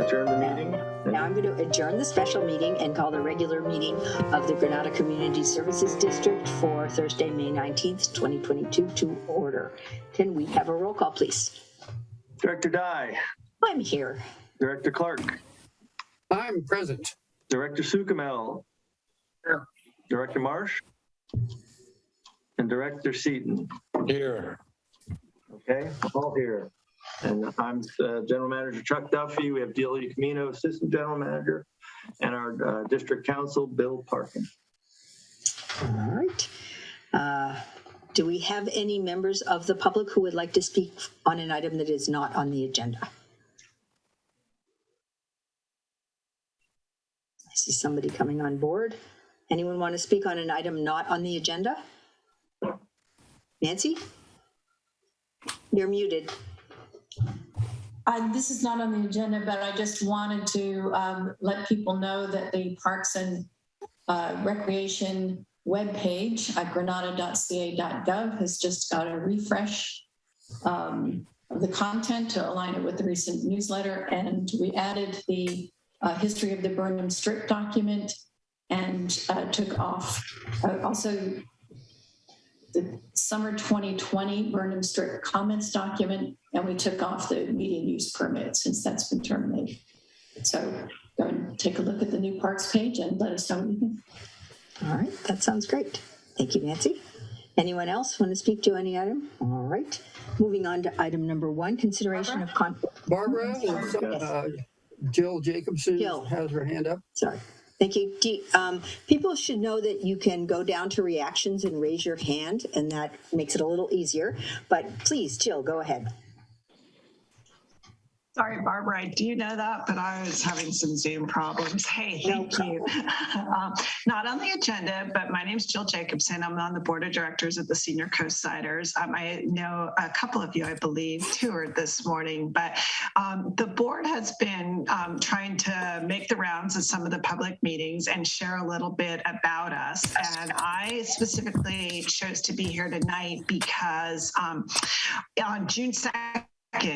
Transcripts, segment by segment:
adjourn the meeting. Now I'm going to adjourn the special meeting and call the regular meeting of the Granada Community Services District for Thursday, May 19th, 2022 to order. Can we have a roll call, please? Director Dye. I'm here. Director Clark. I'm present. Director Sukamel. Here. Director Marsh. And Director Seaton. Here. Okay, all here. And I'm General Manager Chuck Duffy. We have Delia Camino, Assistant General Manager, and our District Counsel, Bill Parkin. All right. Do we have any members of the public who would like to speak on an item that is not on the agenda? I see somebody coming on board. Anyone want to speak on an item not on the agenda? Nancy? You're muted. This is not on the agenda, but I just wanted to let people know that the Parks and Recreation webpage at granada.ca.gov has just got a refresh of the content to align it with the recent newsletter. And we added the history of the Burnham Strip document and took off also the summer 2020 Burnham Strip comments document, and we took off the media use permit since that's been terminated. So go and take a look at the new parks page and let us know what you think. All right, that sounds great. Thank you, Nancy. Anyone else want to speak to any item? All right. Moving on to item number 1, consideration of conflict. Barbara, Jill Jacobson Jill has her hand up. Sorry. Thank you. People should know that you can go down to reactions and raise your hand, and that makes it a little easier. But please, Jill, go ahead. Sorry, Barbara, I do know that, but I was having some Zoom problems. Hey, thank you. Not on the agenda, but my name's Jill Jacobson. I'm on the board of directors of the Senior Coastsiders. I know a couple of you, I believe, toured this morning, but the board has been trying to make the rounds at some of the public meetings and share a little bit about us. And I specifically chose to be here tonight because on June 2nd,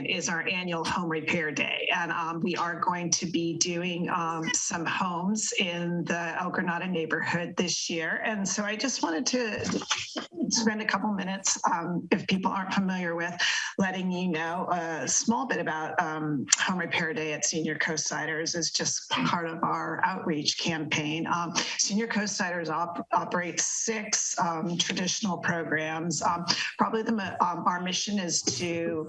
is our annual home repair day, and we are going to be doing some homes in the El Granada neighborhood this year. And so I just wanted to spend a couple minutes, if people aren't familiar with, letting you know a small bit about home repair day at Senior Coastsiders is just part of our outreach campaign. Senior Coastsiders operate 6 traditional programs. Probably our mission is to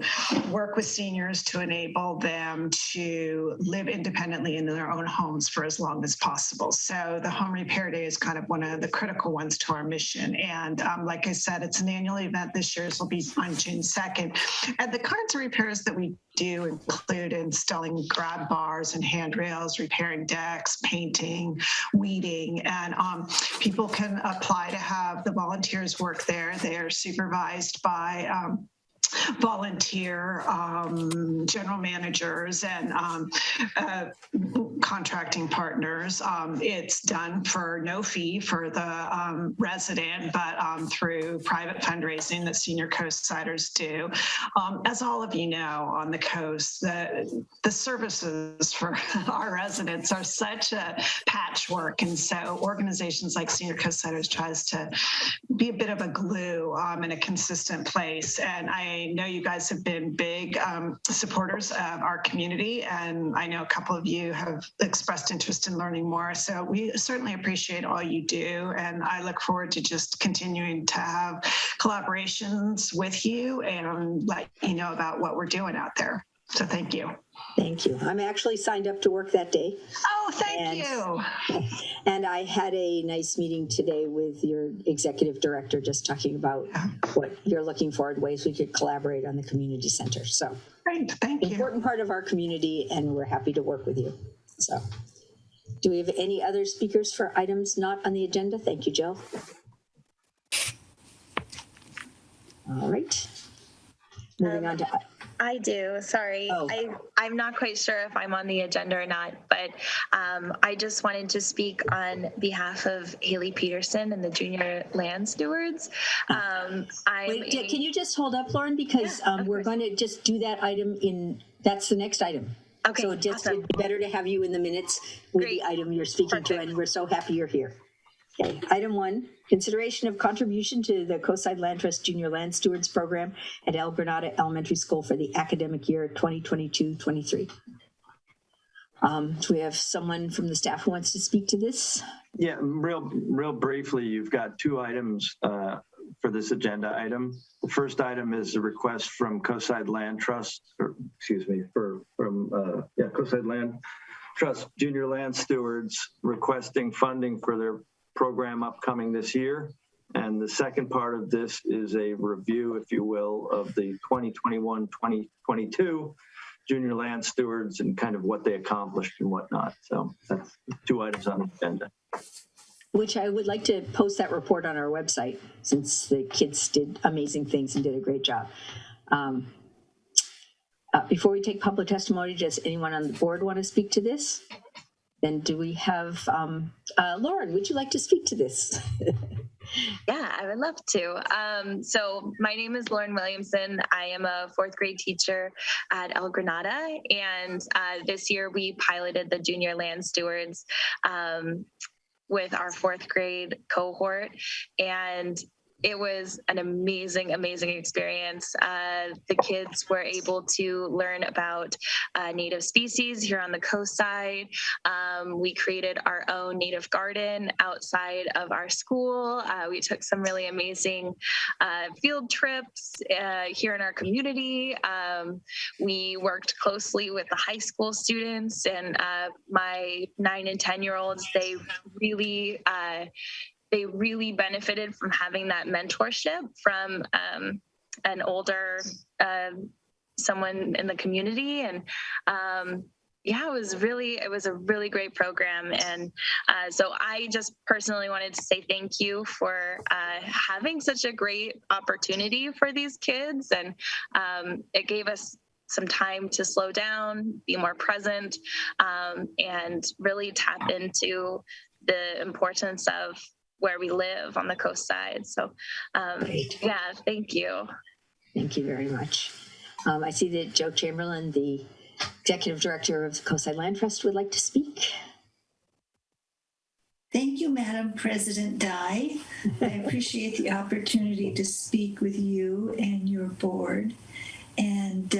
work with seniors to enable them to live independently in their own homes for as long as possible. So the Home Repair Day is kind of one of the critical ones to our mission. And like I said, it's an annual event this year. This will be on June 2nd. And the kinds of repairs that we do include installing grab bars and handrails, repairing decks, painting, weeding, and people can apply to have the volunteers work there. They are supervised by volunteer general managers and contracting partners. It's done for no fee for the resident, but through private fundraising that Senior Coastsiders do. As all of you know, on the coast, the services for our residents are such a patchwork, and so organizations like Senior Coastsiders tries to be a bit of a glue in a consistent place. And I know you guys have been big supporters of our community, and I know a couple of you have expressed interest in learning more. So we certainly appreciate all you do, and I look forward to just continuing to have collaborations with you and let you know about what we're doing out there. So thank you. Thank you. I'm actually signed up to work that day. Oh, thank you. And I had a nice meeting today with your executive director, just talking about what you're looking for and ways we could collaborate on the community center. So great, thank you. Important part of our community, and we're happy to work with you. So do we have any other speakers for items not on the agenda? Thank you, Jill. All right. Moving on to... I do. Sorry. Oh. I'm not quite sure if I'm on the agenda or not, but I just wanted to speak on behalf of Haley Peterson and the Junior Land Stewards. Wait, can you just hold up, Lauren? Because we're going to just do that item in, that's the next item. Okay, So just awesome. it'd be better to have you in the minutes with Great. the item you're speaking to, Perfect. and we're so happy you're here. Okay, item 1, consideration of contribution to the Coastside Land Trust Junior Land Stewards Program at El Granada Elementary School for the academic year 2022-23. Do we have someone from the staff who wants to speak to this? Yeah, real briefly, you've got 2 items for this agenda item. The first item is a request from Coastside Land Trust, Coastside Land Trust Junior Land Stewards requesting funding for their program upcoming this year. And the second part of this is a review, if you will, of the 2021-2022 Junior Land Stewards and kind of what they accomplished and whatnot. So that's 2 items on the agenda. Which I would like to post that report on our website, since the kids did amazing things and did a great job. Before we take public testimony, does anyone on the board want to speak to this? Then do we have, Lauren, would you like to speak to this? Yeah, I would love to. So my name is Lauren Williamson. I am a 4th grade teacher at El Granada. And this year we piloted the Junior Land Stewards with our 4th grade cohort. And it was an amazing experience. The kids were able to learn about native species here on the coast side. We created our own native garden outside of our school. We took some really amazing field trips here in our community. We worked closely with the high school students, and my 9 and 10-year-olds, they really benefited from having that mentorship from an older someone in the community. And it was a really great program. And so I just personally wanted to say thank you for having such a great opportunity for these kids. And it gave us some time to slow down, be more present, and really tap into the importance of where we live on the coast side. So thank you. Thank you very much. I see that Joe Chamberlain, the Executive Director of the Coastside Land Trust, would like to speak. Thank you, Madam President Dye. I appreciate the opportunity to speak with you and your board. And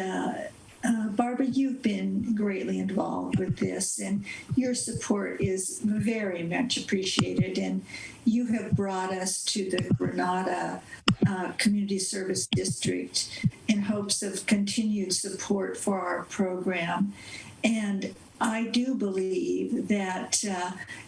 Barbara, you've been greatly involved with this, and your support is very much appreciated. And you have brought us to the Granada Community Service District in hopes of continued support for our program. And I do believe that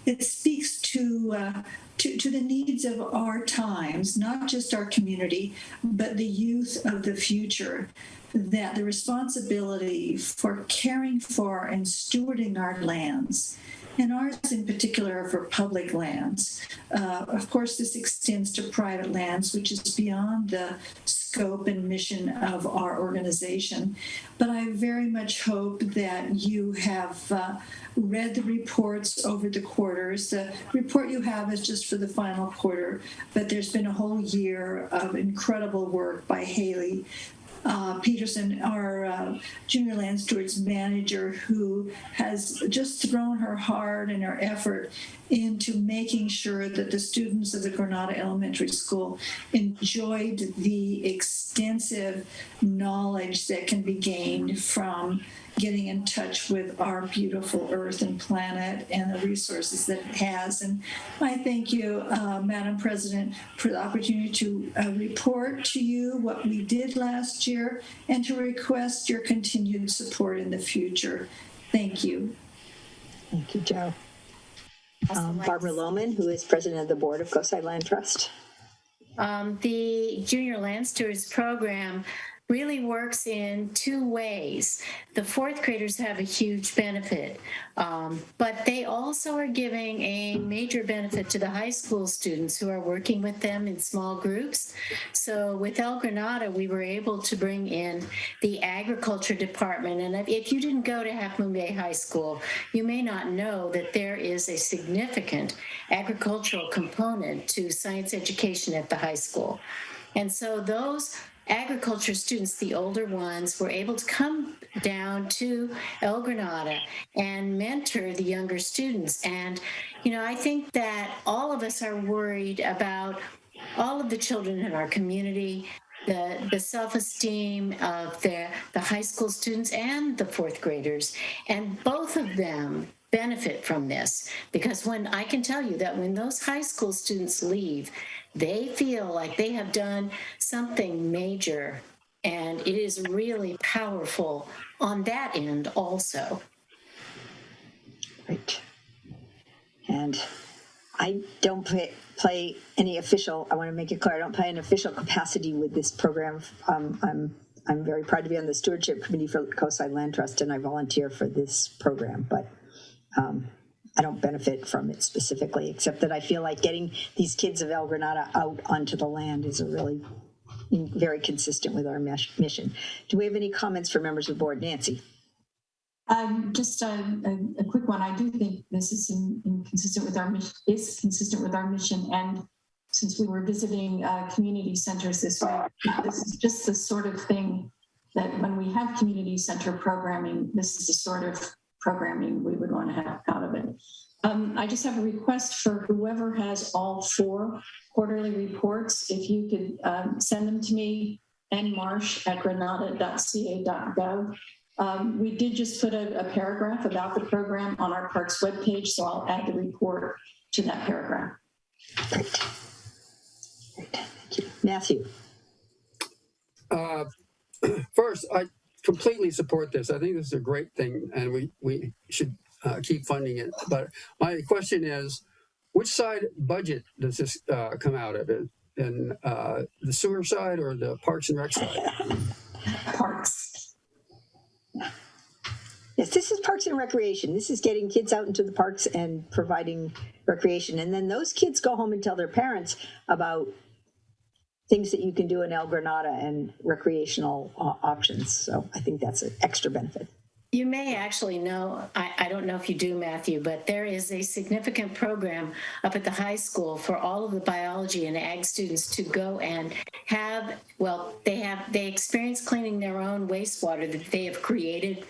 it speaks to the needs of our times, not just our community, but the youth of the future, that the responsibility for caring for and stewarding our lands, and ours in particular for public lands. Of course, this extends to private lands, which is beyond the scope and mission of our organization. But I very much hope that you have read the reports over the quarters. The report you have is just for the final quarter, but there's been a whole year of incredible work by Haley Peterson, our Junior Land Stewards manager, who has just thrown her heart and her effort into making sure that the students of the Granada Elementary School enjoyed the extensive knowledge that can be gained from getting in touch with our beautiful earth and planet and the resources that it has. And I thank you, Madam President, for the opportunity to report to you what we did last year and to request your continued support in the future. Thank you. Thank you, Joe. Barbara Lohman, who is president of the board of Coastside Land Trust. The Junior Land Stewards program really works in 2 ways. The 4th graders have a huge benefit, but they also are giving a major benefit to the high school students who are working with them in small groups. So with El Granada, we were able to bring in the agriculture department. And if you didn't go to Half Moon Bay High School, you may not know that there is a significant agricultural component to science education at the high school. And so those agriculture students, the older ones, were able to come down to El Granada and mentor the younger students. And, I think that all of us are worried about all of the children in our community, the self-esteem of the high school students and the fourth graders, and both of them benefit from this, because when I can tell you that when those high school students leave, they feel like they have done something major, and it is really powerful on that end also. Right. And I don't play any official, I want to make it clear, I don't play an official capacity with this program. I'm very proud to be on the stewardship committee for Coastside Land Trust, and I volunteer for this program, but I don't benefit from it specifically, except that I feel like getting these kids of El Granada out onto the land is really very consistent with our mission. Do we have any comments for members of the board? Nancy? Just a quick one. I do think this is consistent with our mission. Is consistent with our mission. And since we were visiting community centers this week, this is just the sort of thing that when we have community center programming, this is the sort of programming we would want to have out of it. I just have a request for whoever has all 4 quarterly reports. If you could send them to me, nmarsh@granada.ca.gov. We did just put a paragraph about the program on our parks webpage, so I'll add the report to that paragraph. Great. Thank you. Matthew? First, I completely support this. I think this is a great thing, and we should keep funding it. But my question is, which side budget does this come out of? It in the sewer side or the Parks and Rec side? Parks. Yes, this is Parks and Recreation. This is getting kids out into the parks and providing recreation. And then those kids go home and tell their parents about things that you can do in El Granada and recreational options. So I think that's an extra benefit. You may actually know, I don't know if you do, Matthew, but there is a significant program up at the high school for all of the biology and ag students to go and they experience cleaning their own wastewater that they have created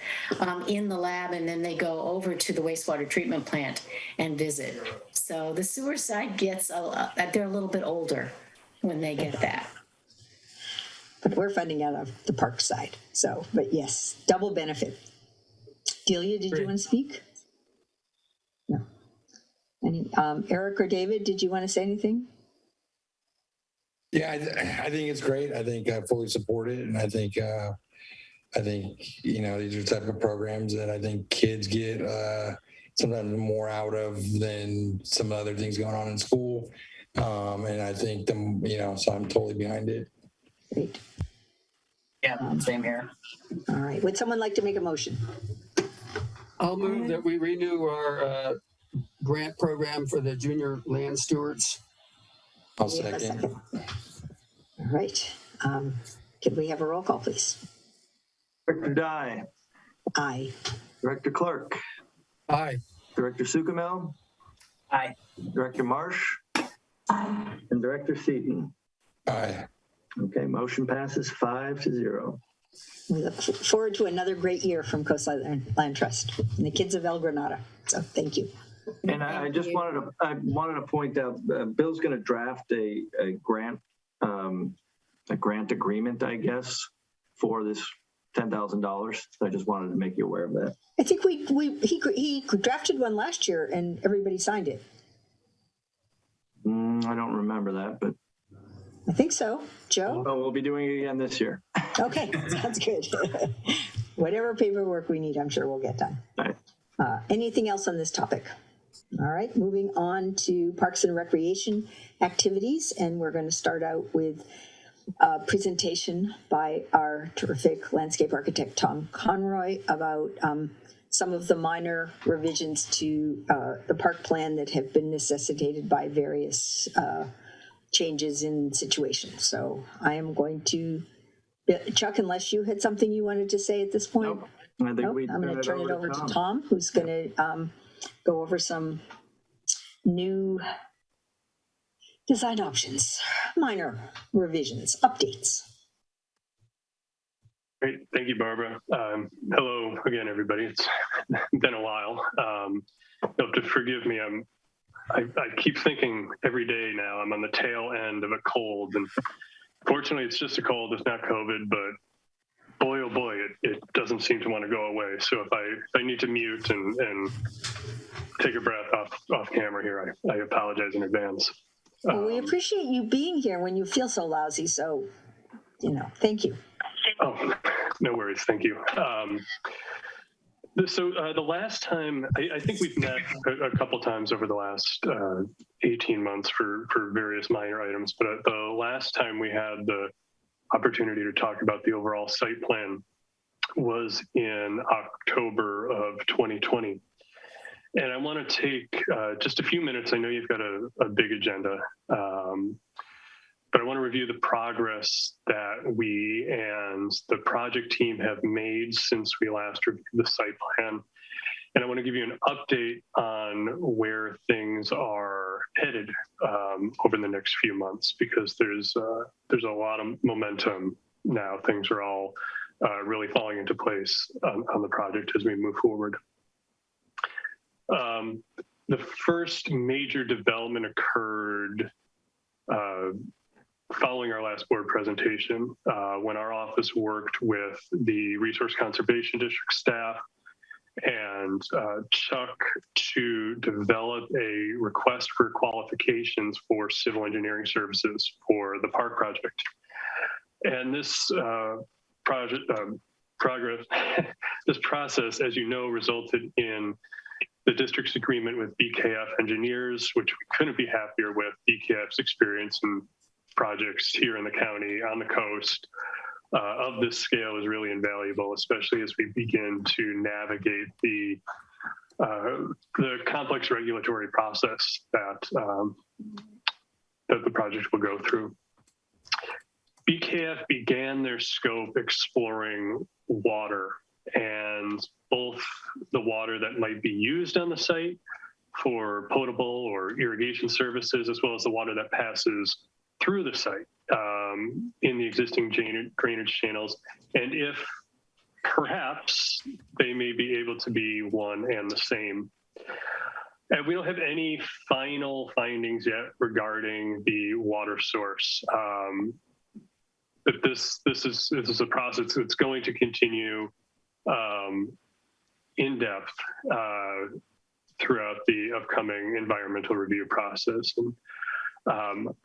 in the lab, and then they go over to the wastewater treatment plant and visit. So the sewer side gets, they're a little bit older when they get that. But we're funding out of the park side. So, but yes, double benefit. Delia, did you want to speak? No. Eric or David, did you want to say anything? Yeah, I think it's great. I think I fully support it, and I think these are the type of programs that I think kids get sometimes more out of than some other things going on in school. And I think so I'm totally behind it. Great. Yeah, same here. All right. Would someone like to make a motion? I'll move that we renew our grant program for the junior land stewards. I'll second. All right. Could we have a roll call, please? Director Dye. Aye. Director Clark. Aye. Director Sukamel. Aye. Director Marsh. Aye. And Director Seaton. Aye. Okay, motion passes 5-0. We look forward to another great year from Coastside Land Trust and the kids of El Granada. So thank you. And I just wanted to point out, Bill's going to draft a grant agreement, I guess, for this $10,000. So I just wanted to make you aware of that. I think he drafted one last year and everybody signed it. I don't remember that, but I think so. Joe? oh, we'll be doing it again this year. Okay, sounds good. Whatever paperwork we need, I'm sure we'll get done. All right. Anything else on this topic? All right, moving on to Parks and Recreation activities, and we're going to start out with a presentation by our terrific landscape architect, Tom Conroy, about some of the minor revisions to the park plan that have been necessitated by various changes in situations. So I am going to, Chuck, unless you had something you wanted to say at this point. Nope. I'm going to turn it over to Tom, who's going to go over some new design options, minor revisions, updates. Great. Thank you, Barbara. Hello again, everybody. It's been a while. You'll have to forgive me. I keep thinking every day now I'm on the tail end of a cold, and fortunately it's just a cold. It's not COVID, but boy, oh boy, it doesn't seem to want to go away. So if I need to mute and take a breath off camera here, I apologize in advance. Well, we appreciate you being here when you feel so lousy. So, thank you. Oh, no worries. Thank you. So the last time, I think we've met a couple times over the last 18 months for various minor items, but the last time we had the opportunity to talk about the overall site plan was in October of 2020. And I want to take just a few minutes. I know you've got a big agenda, but I want to review the progress that we and the project team have made since we last reviewed the site plan. And I want to give you an update on where things are headed over the next few months, because there's a lot of momentum now. Things are all really falling into place on the project as we move forward. The first major development occurred following our last board presentation, when our office worked with the Resource Conservation District staff and Chuck to develop a request for qualifications for civil engineering services for the park project. And this this process, as you know, resulted in the district's agreement with BKF engineers, which we couldn't be happier with. BKF's experience in projects here in the county, on the coast, of this scale is really invaluable, especially as we begin to navigate the complex regulatory process that the project will go through. BKF began their scope exploring water, and both the water that might be used on the site for potable or irrigation services, as well as the water that passes through the site in the existing drainage channels, and if perhaps they may be able to be one and the same. And we don't have any final findings yet regarding the water source. But this is a process that's going to continue in depth throughout the upcoming environmental review process. And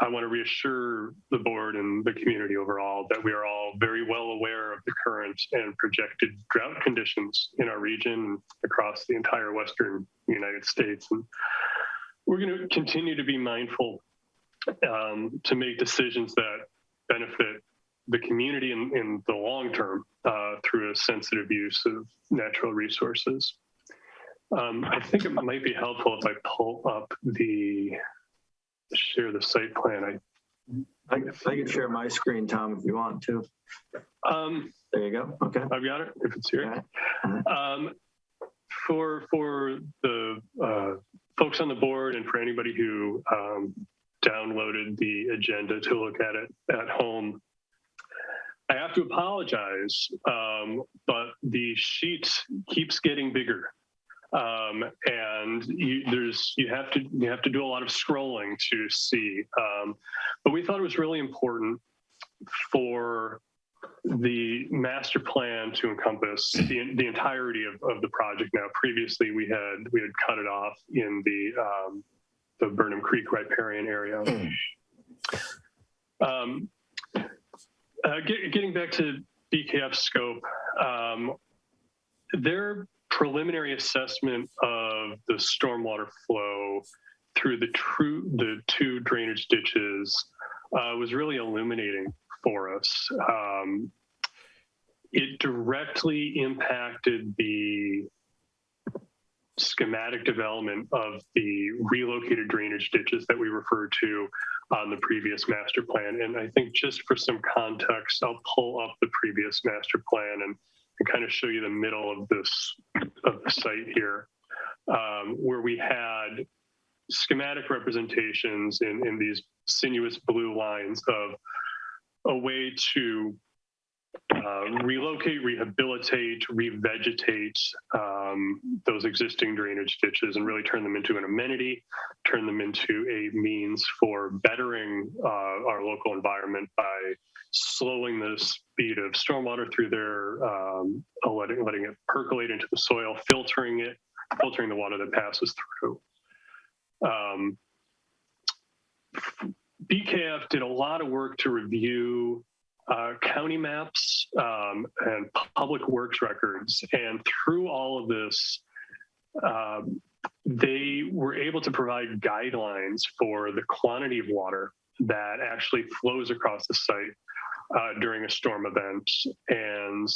I want to reassure the board and the community overall that we are all very well aware of the current and projected drought conditions in our region across the entire Western United States. And we're going to continue to be mindful to make decisions that benefit the community in the long term through a sensitive use of natural resources. I think it might be helpful if I pull up share the site plan. I can share my screen, Tom, if you want to. There you go. Okay. I've got it, if it's here. For the folks on the board and for anybody who downloaded the agenda to look at it at home, I have to apologize, but the sheet keeps getting bigger. And you have to do a lot of scrolling to see. But we thought it was really important for the master plan to encompass the entirety of the project. Now, previously we had cut it off in the Burnham Creek riparian area. Getting back to BKF scope, their preliminary assessment of the stormwater flow through the two drainage ditches was really illuminating for us. It directly impacted the schematic development of the relocated drainage ditches that we referred to on the previous master plan. And I think just for some context, I'll pull up the previous master plan and kind of show you the middle of the site here, where we had schematic representations in these sinuous blue lines of a way to relocate, rehabilitate, revegetate those existing drainage ditches and really turn them into an amenity, turn them into a means for bettering our local environment by slowing the speed of stormwater through there, letting it percolate into the soil, filtering the water that passes through. BKF did a lot of work to review county maps and public works records. And through all of this, they were able to provide guidelines for the quantity of water that actually flows across the site during a storm event. And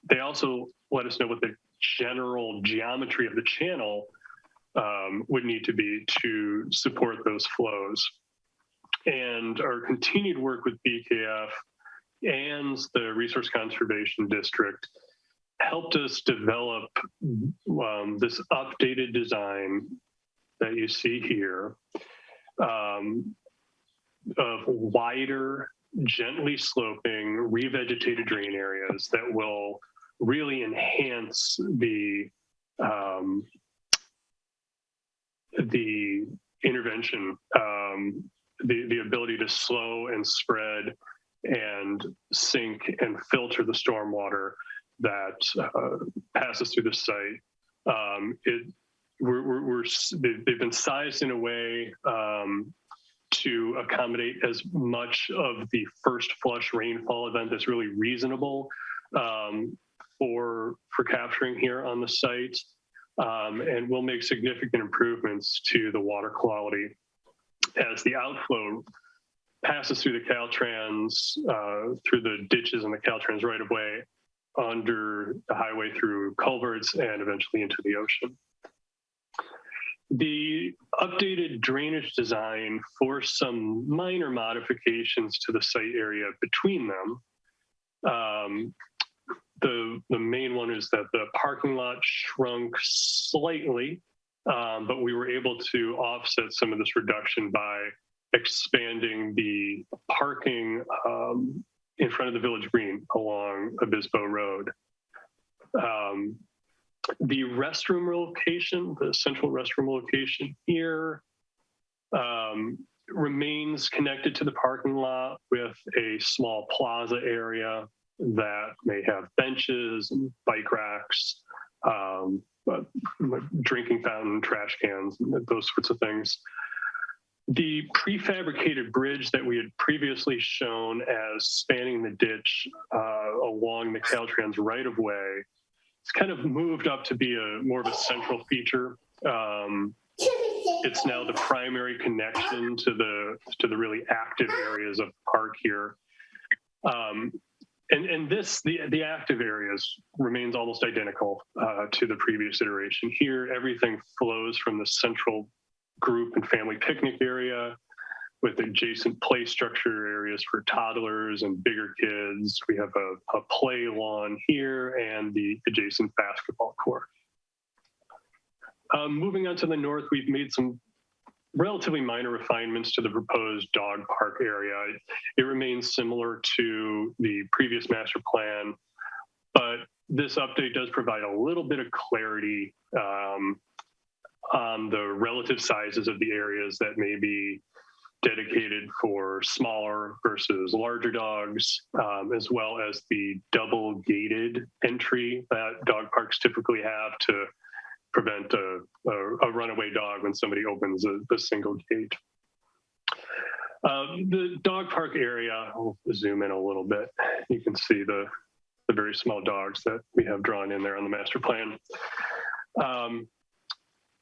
they also let us know what the general geometry of the channel would need to be to support those flows. And our continued work with BKF and the Resource Conservation District helped us develop this updated design that you see here of wider, gently sloping, revegetated drain areas that will really enhance the intervention, the ability to slow and spread and sink and filter the stormwater that passes through the site. They've been sized in a way to accommodate as much of the first flush rainfall event that's really reasonable for capturing here on the site, and will make significant improvements to the water quality as the outflow passes through the Caltrans, through the ditches and the Caltrans right of way, under the highway, through culverts, and eventually into the ocean. The updated drainage design for some minor modifications to the site area between them. The main one is that the parking lot shrunk slightly, but we were able to offset some of this reduction by expanding the parking in front of the Village Green along Obispo Road. The restroom location, the central restroom location here, remains connected to the parking lot with a small plaza area that may have benches and bike racks, drinking fountain, trash cans, those sorts of things. The prefabricated bridge that we had previously shown as spanning the ditch along the Caltrans right of way, it's kind of moved up to be more of a central feature. It's now the primary connection to the really active areas of the park here. And the active areas remains almost identical to the previous iteration. Here, everything flows from the central group and family picnic area with adjacent play structure areas for toddlers and bigger kids. We have a play lawn here and the adjacent basketball court. Moving on to the north, we've made some relatively minor refinements to the proposed dog park area. It remains similar to the previous master plan, but this update does provide a little bit of clarity on the relative sizes of the areas that may be dedicated for smaller versus larger dogs, as well as the double gated entry that dog parks typically have to prevent a runaway dog when somebody opens a single gate. The dog park area, I'll zoom in a little bit. You can see the very small dogs that we have drawn in there on the master plan.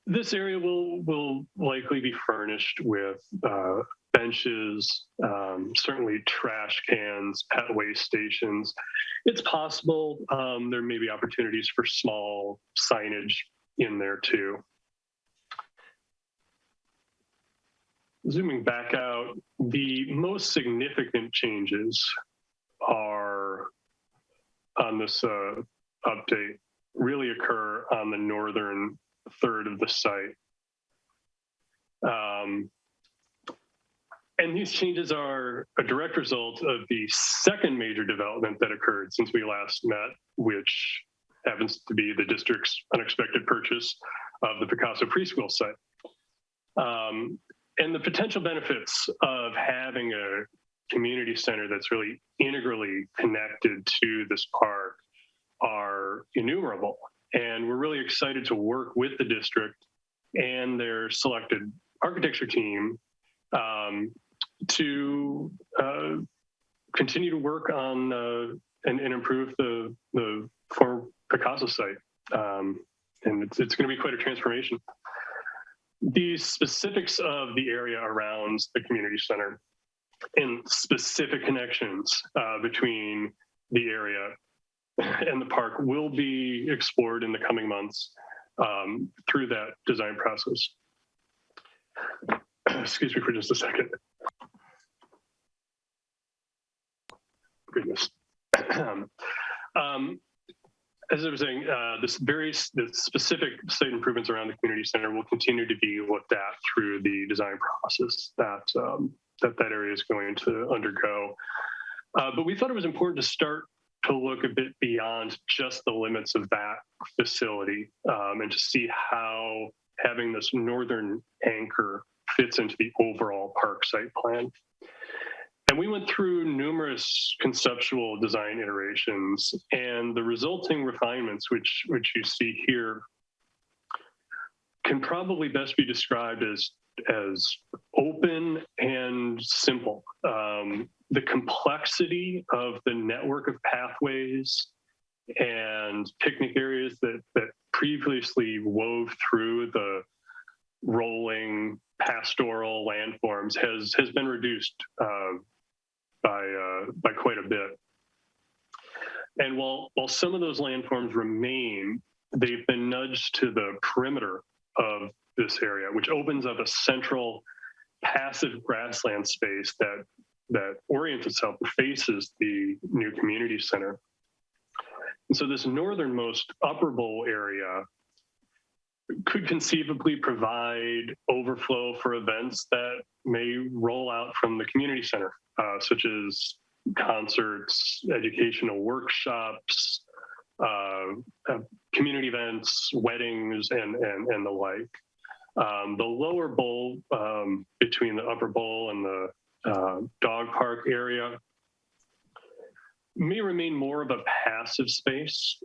This area will likely be furnished with benches, certainly trash cans, pet waste stations. It's possible there may be opportunities for small signage in there too. Zooming back out, the most significant changes are on this update really occur on the northern third of the site. And these changes are a direct result of the second major development that occurred since we last met, which happens to be the district's unexpected purchase of the Picasso preschool site. And the potential benefits of having a community center that's really integrally connected to this park are innumerable. And we're really excited to work with the district and their selected architecture team to continue to work on and improve the former Picasso site. And it's going to be quite a transformation. The specifics of the area around the community center and specific connections between the area and the park will be explored in the coming months through that design process. Excuse me for just a second. Goodness. As I was saying, the specific site improvements around the community center will continue to be looked at through the design process that area is going to undergo. But we thought it was important to start to look a bit beyond just the limits of that facility and to see how having this northern anchor fits into the overall park site plan. And we went through numerous conceptual design iterations, and the resulting refinements, which you see here, can probably best be described as open and simple. The complexity of the network of pathways and picnic areas that previously wove through the rolling pastoral landforms has been reduced by quite a bit. And while some of those landforms remain, they've been nudged to the perimeter of this area, which opens up a central passive grassland space that orients itself and faces the new community center. And so this northernmost upper bowl area could conceivably provide overflow for events that may roll out from the community center, such as concerts, educational workshops, community events, weddings, and the like. The lower bowl between the upper bowl and the dog park area may remain more of a passive space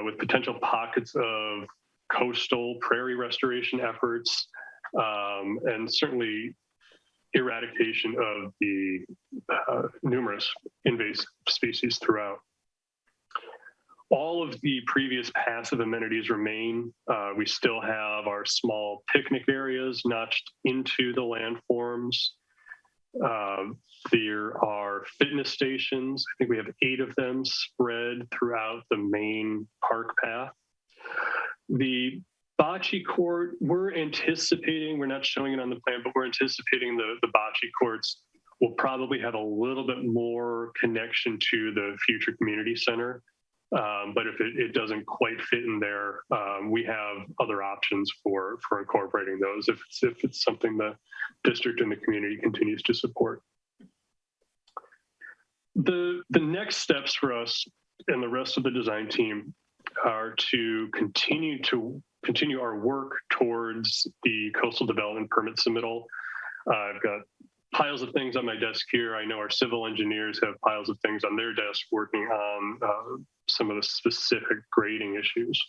with potential pockets of coastal prairie restoration efforts and certainly eradication of the numerous invasive species throughout. All of the previous passive amenities remain. We still have our small picnic areas notched into the landforms. There are fitness stations. I think we have 8 of them spread throughout the main park path. The bocce court, we're not showing it on the plan, but we're anticipating the bocce courts will probably have a little bit more connection to the future community center. But if it doesn't quite fit in there, we have other options for incorporating those if it's something the district and the community continues to support. The next steps for us and the rest of the design team are to continue our work towards the coastal development permit submittal. I've got piles of things on my desk here. I know our civil engineers have piles of things on their desk working on some of the specific grading issues.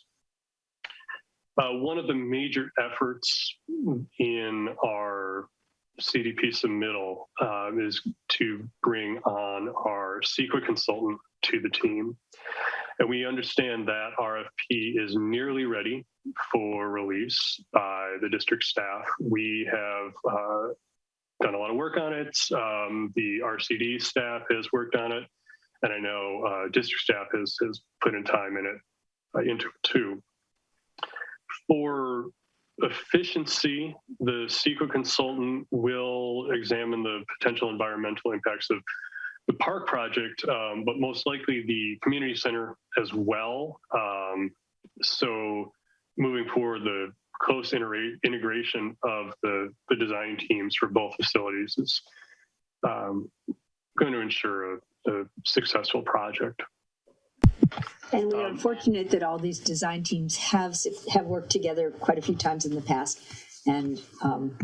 One of the major efforts in our CDP submittal is to bring on our CEQA consultant to the team. And we understand that RFP is nearly ready for release by the district staff. We have done a lot of work on it. The RCD staff has worked on it. And I know district staff has put in time in it, into it too. For efficiency, the CEQA consultant will examine the potential environmental impacts of the park project, but most likely the community center as well. So moving forward, the close integration of the design teams for both facilities going to ensure a successful project. And we are fortunate that all these design teams have worked together quite a few times in the past and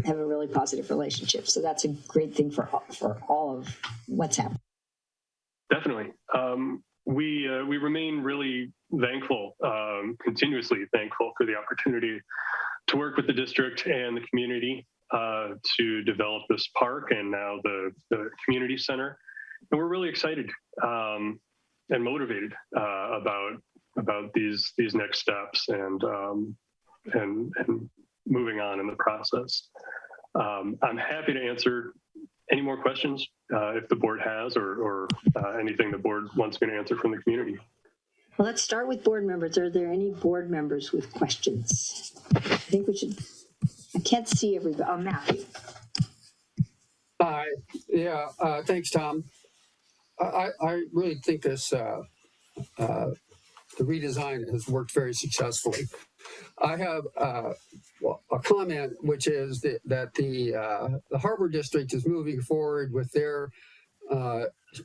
have a really positive relationship. So that's a great thing for all of what's happening. Definitely. We remain really thankful, continuously thankful for the opportunity to work with the district and the community to develop this park and now the community center. And we're really excited and motivated about these next steps and moving on in the process. I'm happy to answer any more questions if the board has or anything the board wants me to answer from the community. Well, let's start with board members. Are there any board members with questions? I think we should. I can't see everybody. Oh, Matthew. Hi. Yeah. Thanks, Tom. I really think this the redesign has worked very successfully. I have a comment, which is that the Harbor District is moving forward with their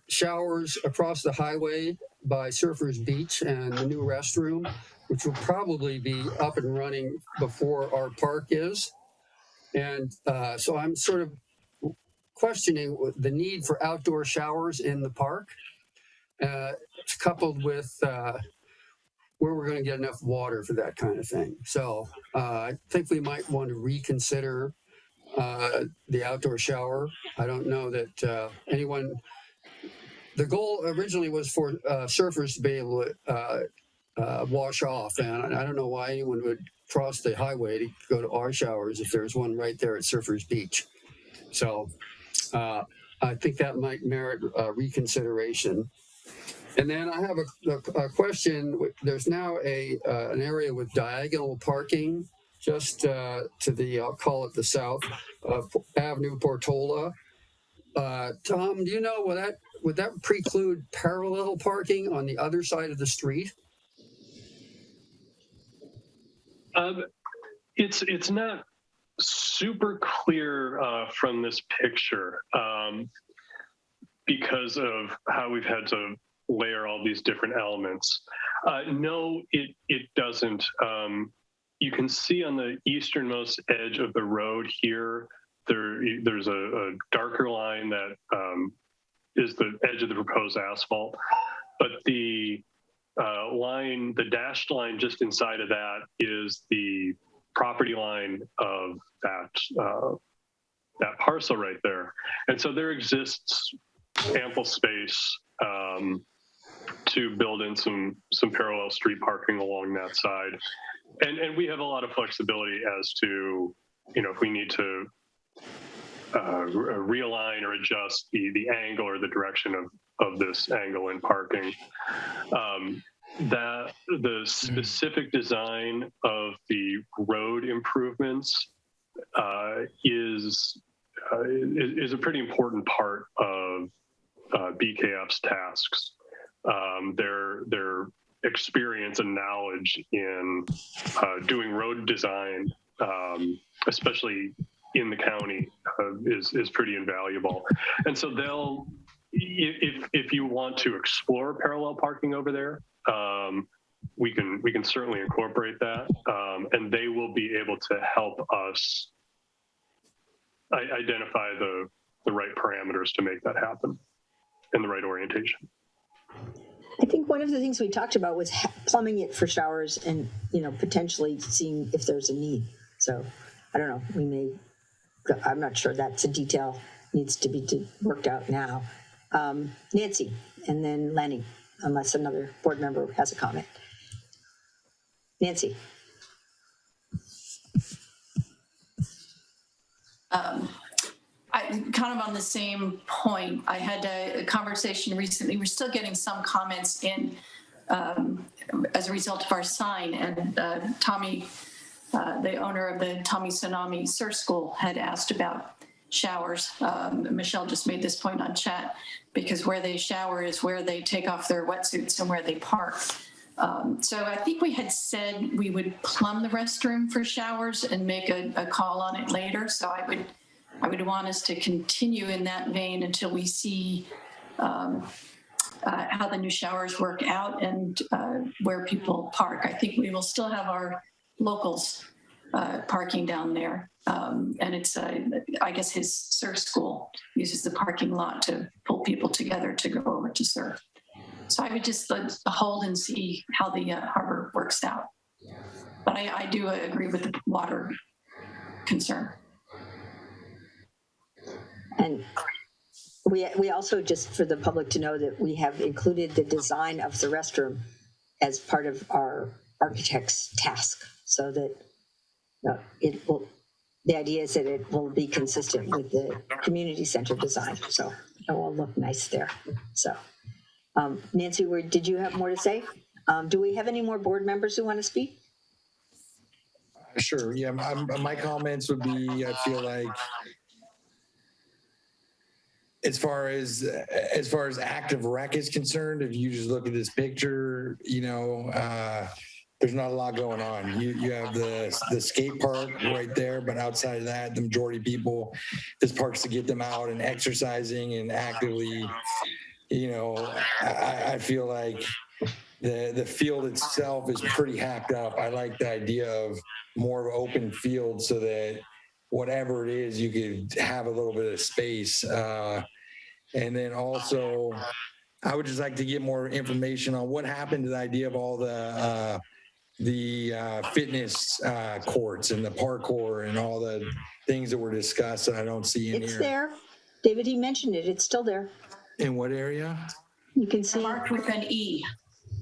showers across the highway by Surfers Beach and the new restroom, which will probably be up and running before our park is. And so I'm sort of questioning the need for outdoor showers in the park. It's coupled with where we're going to get enough water for that kind of thing. So I think we might want to reconsider the outdoor shower. I don't know that anyone. The goal originally was for surfers to be able to wash off, and I don't know why anyone would cross the highway to go to our showers if there's one right there at Surfers Beach. So I think that might merit reconsideration. And then I have a question. There's now an area with diagonal parking just to the, I'll call it the south of Avenue Portola. Tom, do you know, would that preclude parallel parking on the other side of the street? It's not super clear from this picture because of how we've had to layer all these different elements. No, it doesn't. You can see on the easternmost edge of the road here, there's a darker line that is the edge of the proposed asphalt, but the line, the dashed line just inside of that is the property line of that parcel right there. And so there exists ample space to build in some parallel street parking along that side. And we have a lot of flexibility as to, if we need to realign or adjust the angle or the direction of this angle in parking. That the specific design of the road improvements is a pretty important part of BKF's tasks. Their experience and knowledge in doing road design, especially in the county, is pretty invaluable. And so they'll, if you want to explore parallel parking over there, we can certainly incorporate that, and they will be able to help us identify the right parameters to make that happen in the right orientation. I think one of the things we talked about was plumbing it for showers and, potentially seeing if there's a need. So I don't know, I'm not sure that's a detail needs to be worked out now. Nancy, and then Lenny, unless another board member has a comment. Nancy. Kind of on the same point, I had a conversation recently. We're still getting some comments in as a result of our sign, and Tommy, the owner of the Tommy Tsunami Surf School, had asked about showers. Michelle just made this point on chat, because where they shower is where they take off their wetsuits and where they park. So I think we had said we would plumb the restroom for showers and make a call on it later. So I would I would want us to continue in that vein until we see how the new showers work out and where people park. I think we will still have our locals parking down there. And it's, I guess his surf school uses the parking lot to pull people together to go over to surf. So I would just hold and see how the harbor works out. But I do agree with the water concern. And we also, just for the public to know, that we have included the design of the restroom as part of our architect's task, so that it will, the idea is that it will be consistent with the community center design. So it will look nice there. So Nancy, did you have more to say? Do we have any more board members who want to speak? Sure. Yeah. My comments would be, I feel like, as far as active rec is concerned, if you just look at this picture, there's not a lot going on. You have the skate park right there, but outside of that, the majority of people, this park's to get them out and exercising and actively, I feel like the field itself is pretty hacked up. I like the idea of more of an open field so that whatever it is, you could have a little bit of space. And then also, I would just like to get more information on what happened to the idea of all the fitness courts and the parkour and all the things that were discussed that I don't see in here. It's there. David, he mentioned it. It's still there. In what area? You can see marked with an E.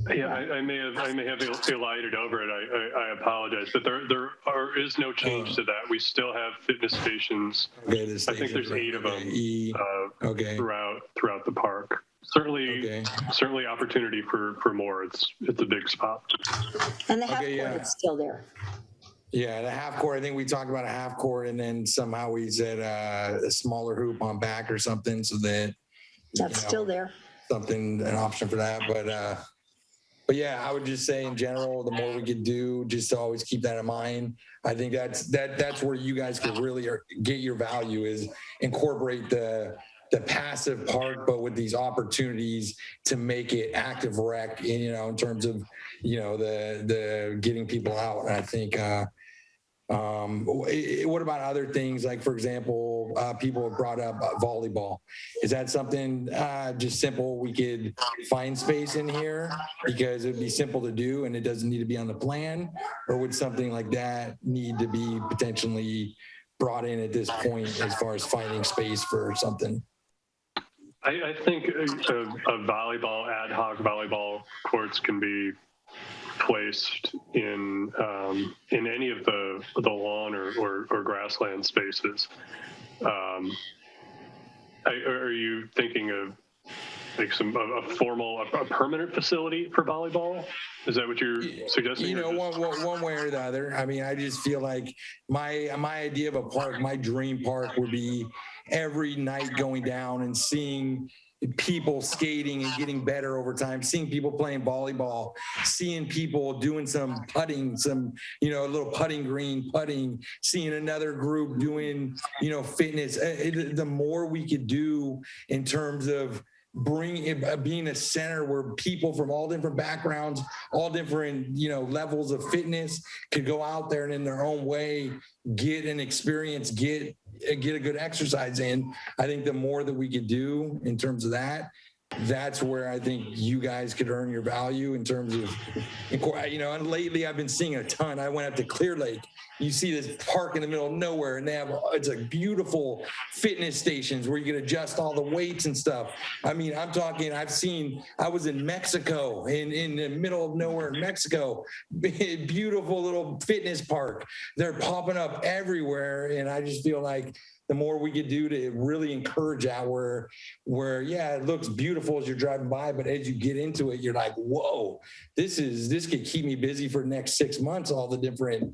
Yeah, I may have elided over it. I apologize, but there is no change to that. We still have fitness stations. Okay, I think there's 8 of them throughout the park. Certainly opportunity for more. It's a big spot. And the half court is still there. Yeah, the half court. I think we talked about a half court, and then somehow we said a smaller hoop on back or something, so that that's still there. An option for that, but yeah, I would just say in general, the more we could do, just to always keep that in mind. I think that's where you guys could really get your value, is incorporate the passive park, but with these opportunities to make it active rec, in terms of, the getting people out. And I think, what about other things? Like, for example, people have brought up volleyball. Is that something just simple we could find space in here because it'd be simple to do and it doesn't need to be on the plan? Or would something like that need to be potentially brought in at this point as far as finding space for something? I think a volleyball, ad hoc volleyball courts can be placed in any of the lawn or grassland spaces. Are you thinking of like a permanent facility for volleyball? Is that what you're suggesting? One way or the other. I mean, I just feel like my idea of a park, my dream park would be every night going down and seeing people skating and getting better over time, seeing people playing volleyball, seeing people doing some putting, a little putting green putting, seeing another group doing, fitness. The more we could do in terms of being a center where people from all different backgrounds, all different, levels of fitness could go out there and in their own way get an experience, get a good exercise in. I think the more that we could do in terms of that, that's where I think you guys could earn your value in terms of, and lately I've been seeing a ton. I went up to Clear Lake. You see this park in the middle of nowhere, and it's a beautiful fitness stations where you can adjust all the weights and stuff. I mean, I'm talking, I was in Mexico, in the middle of nowhere in Mexico, beautiful little fitness park. They're popping up everywhere, and I just feel like the more we could do to really encourage that where yeah, it looks beautiful as you're driving by, but as you get into it, you're like, whoa, this could keep me busy for the next 6 months, all the different,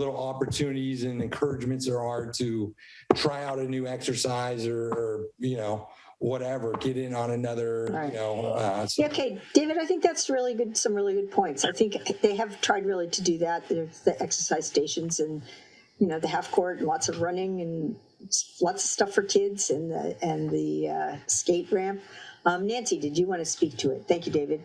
little opportunities and encouragements there are to try out a new exercise or whatever, get in on another, okay, David, I think that's really good. Some really good points. I think they have tried really to do that. There's the exercise stations and, the half court and lots of running and lots of stuff for kids and the skate ramp. Nancy, did you want to speak to it? Thank you, David.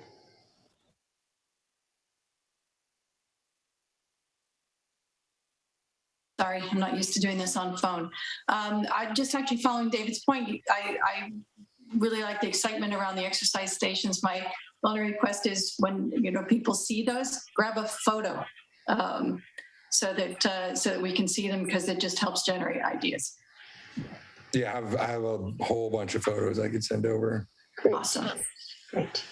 Sorry, I'm not used to doing this on phone. I just actually following David's point. I really like the excitement around the exercise stations. My only request is when people see those, grab a photo so that we can see them, because it just helps generate ideas. Yeah, I have a whole bunch of photos I could send over. Great. Awesome. Great.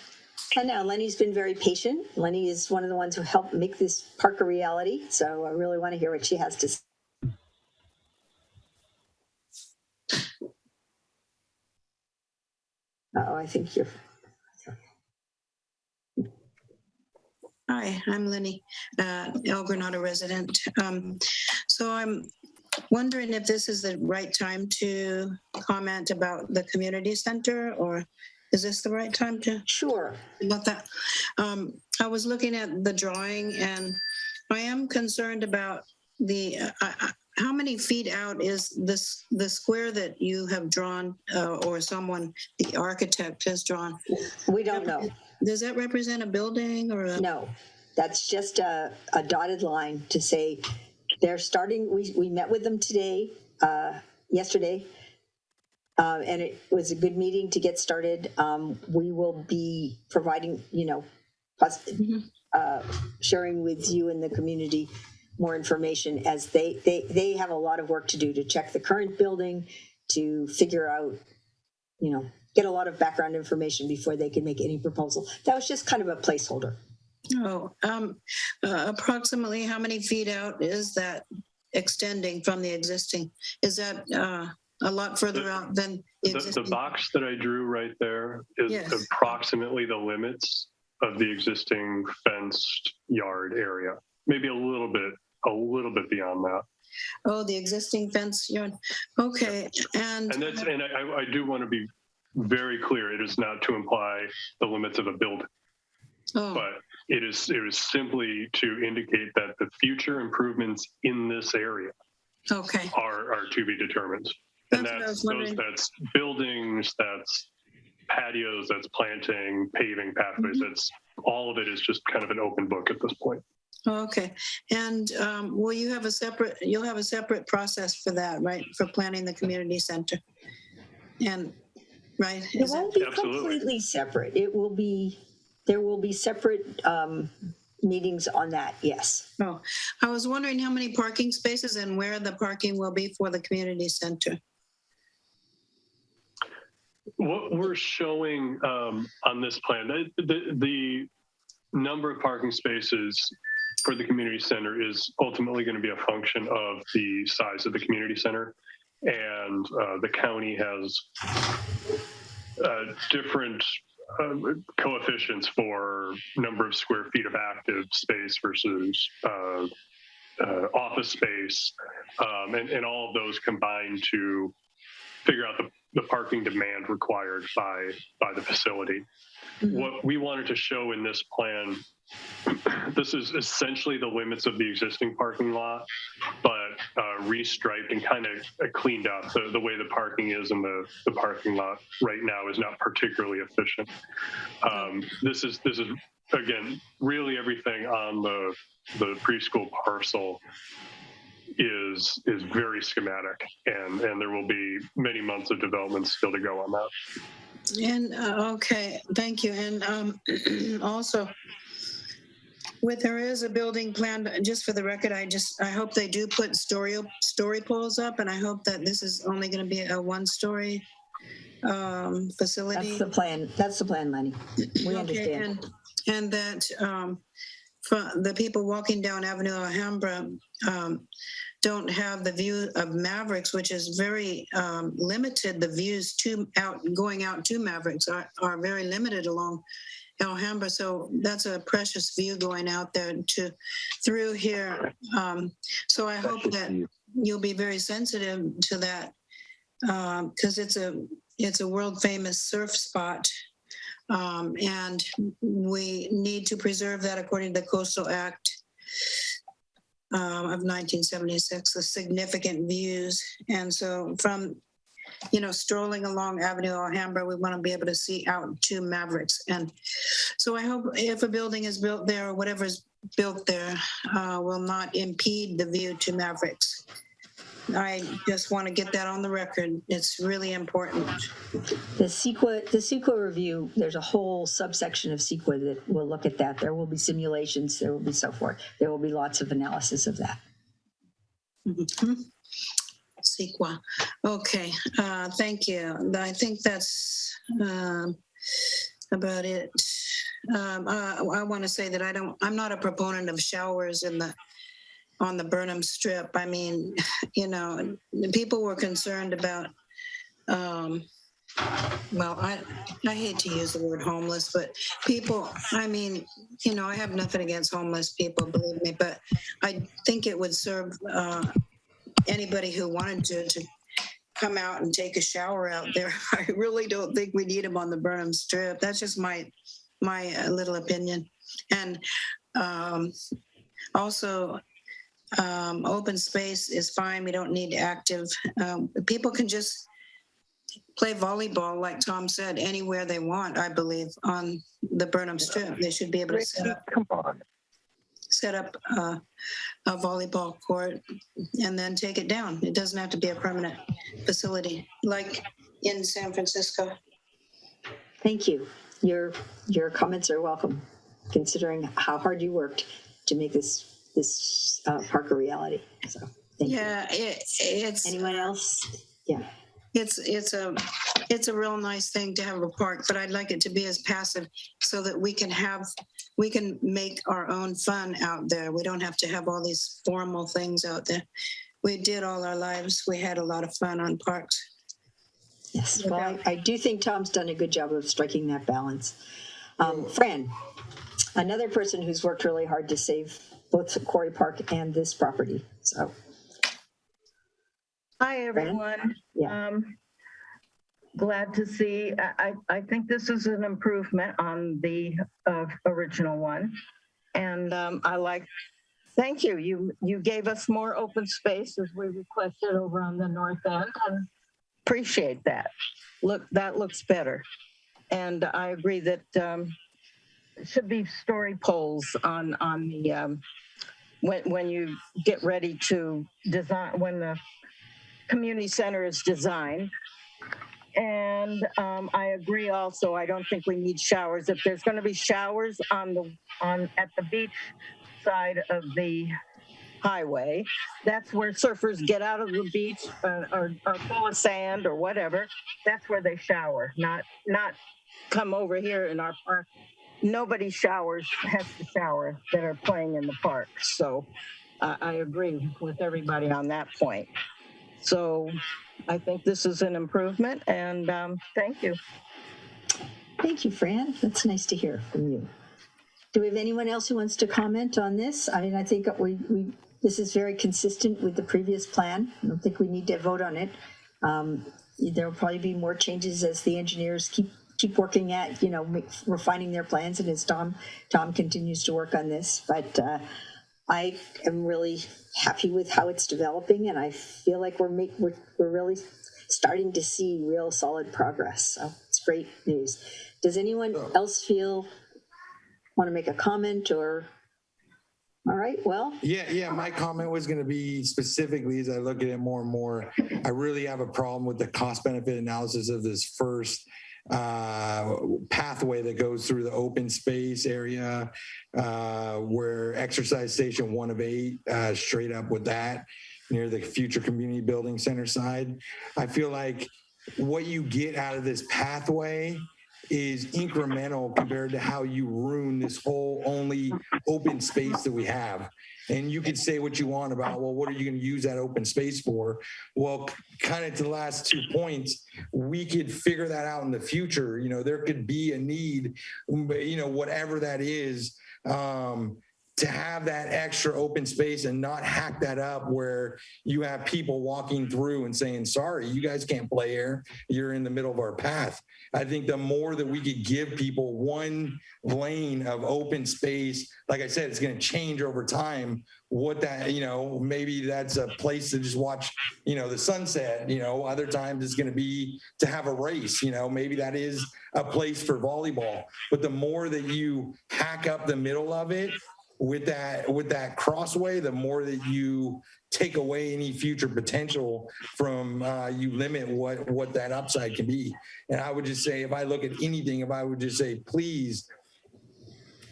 And now Lenny's been very patient. Lenny is one of the ones who helped make this park a reality. So I really want to hear what she has to say. I think you're. Hi, I'm Lenny, El Granada resident. So I'm wondering if this is the right time to comment about the community center, or is this the right time to? Sure. About that. I was looking at the drawing, and I am concerned about the how many feet out is the square that you have drawn, or someone, the architect, has drawn? We don't know. Does that represent a building or a? No, that's just a dotted line to say they're starting. We met with them yesterday, and it was a good meeting to get started. We will be providing, sharing with you and the community more information as they have a lot of work to do to check the current building, to figure out, get a lot of background information before they can make any proposal. That was just kind of a placeholder. Oh, approximately how many feet out is that extending from the existing? Is that a lot further out than the existing? The box that I drew right there is approximately the limits of the existing fenced yard area. Maybe a little bit beyond that. Oh, the existing fence yard. Okay, and I do want to be very clear. It is not to imply the limits of a building, but it is simply to indicate that the future improvements in this area are to be determined. And that's buildings, that's patios, that's planting, paving pathways. That's all of it is just kind of an open book at this point. Okay, and will you have you'll have a separate process for that, right? For planning the community center, and right? It won't be completely separate. There will be separate meetings on that. Yes. Oh, I was wondering how many parking spaces and where the parking will be for the community center. What we're showing on this plan, the number of parking spaces for the community center is ultimately going to be a function of the size of the community center. And the county has different coefficients for number of square feet of active space versus office space. And all of those combine to figure out the parking demand required by the facility. What we wanted to show in this plan, this is essentially the limits of the existing parking lot, but restriped and kind of cleaned up. The way the parking is in the parking lot right now is not particularly efficient. This is again, really everything on the preschool parcel is very schematic, and there will be many months of development still to go on that. And okay, thank you. And also, there is a building plan, just for the record, I hope they do put story poles up, and I hope that this is only going to be a one-story facility. That's the plan, Lenny. We understand. And that for the people walking down Avenue Alhambra don't have the view of Mavericks, which is very limited. The views going out to Mavericks are very limited along Alhambra, so that's a precious view going out there through here. So I hope that you'll be very sensitive to that, because it's a world famous surf spot, and we need to preserve that according to the Coastal Act. of 1976, the significant views. And so from, strolling along Avenue Alhambra, we want to be able to see out to Mavericks. And so I hope if a building is built there or whatever is built there will not impede the view to Mavericks. I just want to get that on the record. It's really important. The CEQA review, there's a whole subsection of CEQA that will look at that. There will be simulations, there will be so forth. There will be lots of analysis of that. Mm-hmm. CEQA. Okay, thank you. I think that's about it. I want to say that I'm not a proponent of showers on the Burnham Strip. I mean, people were concerned about, well, I hate to use the word homeless, but people, I mean, I have nothing against homeless people, believe me, but I think it would serve anybody who wanted to come out and take a shower out there. I really don't think we need them on the Burnham Strip. That's just my little opinion. And also, open space is fine. We don't need active. People can just play volleyball, like Tom said, anywhere they want, I believe, on the Burnham Strip. They should be able to set up a volleyball court and then take it down. It doesn't have to be a permanent facility like in San Francisco. Thank you. Your comments are welcome, considering how hard you worked to make this park a reality. So thank you. It's anyone else? Yeah. It's a real nice thing to have a park, but I'd like it to be as passive so that we can make our own fun out there. We don't have to have all these formal things out there. We did all our lives. We had a lot of fun on parks. Yes, well, I do think Tom's done a good job of striking that balance. Fran, another person who's worked really hard to save both Quarry Park and this property. So, hi everyone. Yeah. Glad to see. I think this is an improvement on the original one, and thank you. You gave us more open space as we requested over on the north end, and appreciate that. That looks better, and I agree that it should be story poles on the when you get ready to design, when the community center is designed. And I agree also, I don't think we need showers. If there's going to be showers at the beach side of the highway, that's where surfers get out of the beach or full of sand or whatever. That's where they shower, not come over here in our park. Nobody has to shower that are playing in the park. So I agree with everybody on that point. So I think this is an improvement, and thank you. Thank you, Fran. That's nice to hear from you. Do we have anyone else who wants to comment on this? I mean, I think this is very consistent with the previous plan. I don't think we need to vote on it. There will probably be more changes as the engineers keep working at, refining their plans, and as Tom continues to work on this. But I am really happy with how it's developing, and I feel like we're really starting to see real solid progress. So it's great news. Does anyone else want to make a comment or? All right, well. Yeah. My comment was going to be specifically, as I look at it more and more, I really have a problem with the cost benefit analysis of this first pathway that goes through the open space area where exercise station 1 of 8 straight up with that near the future community building center side. I feel like what you get out of this pathway is incremental compared to how you ruin this whole only open space that we have. And you could say what you want about, well, what are you going to use that open space for? Well, kind of to the last 2 points, we could figure that out in the future. There could be a need, whatever that is. to have that extra open space and not hack that up where you have people walking through and saying, sorry, you guys can't play here. You're in the middle of our path. I think the more that we could give people one lane of open space, like I said, it's going to change over time. What that, maybe that's a place to just watch, the sunset, other times it's going to be to have a race, maybe that is a place for volleyball. But the more that you hack up the middle of it, with that crossway, the more that you take away any future potential from you limit what that upside can be. And I would just say, if I look at anything, if I would just say, please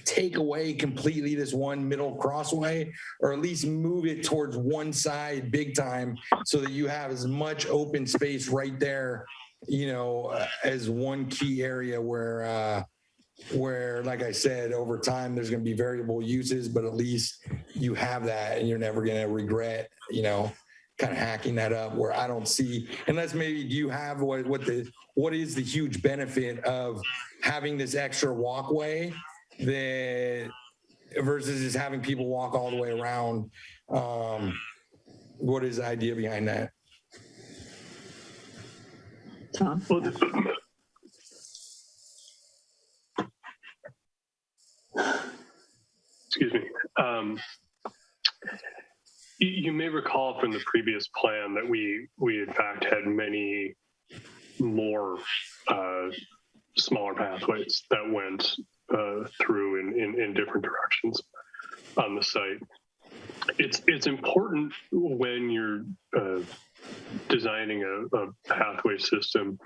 take away completely this one middle crossway, or at least move it towards one side big time, so that you have as much open space right there, as one key area where, like I said, over time, there's going to be variable uses, but at least you have that and you're never going to regret, kind of hacking that up, where I don't see, unless maybe do you have what is the huge benefit of having this extra walkway that versus just having people walk all the way around? What is the idea behind that? Tom? Excuse me. You may recall from the previous plan that we in fact had many more smaller pathways that went through in different directions on the site. It's important when you're designing a pathway system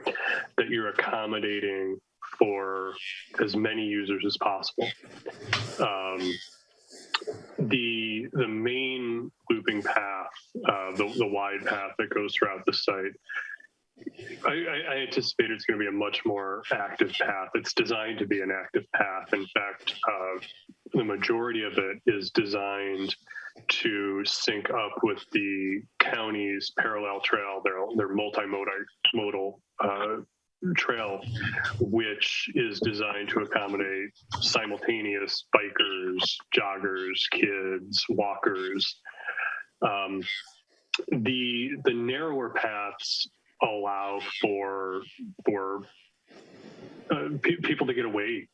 that you're accommodating for as many users as possible. The main looping path, the wide path that goes throughout the site, I anticipate it's going to be a much more active path. It's designed to be an active path. In fact, the majority of it is designed to sync up with the county's parallel trail, their multimodal trail, which is designed to accommodate simultaneous bikers, joggers, kids, walkers. The narrower paths allow for people to get away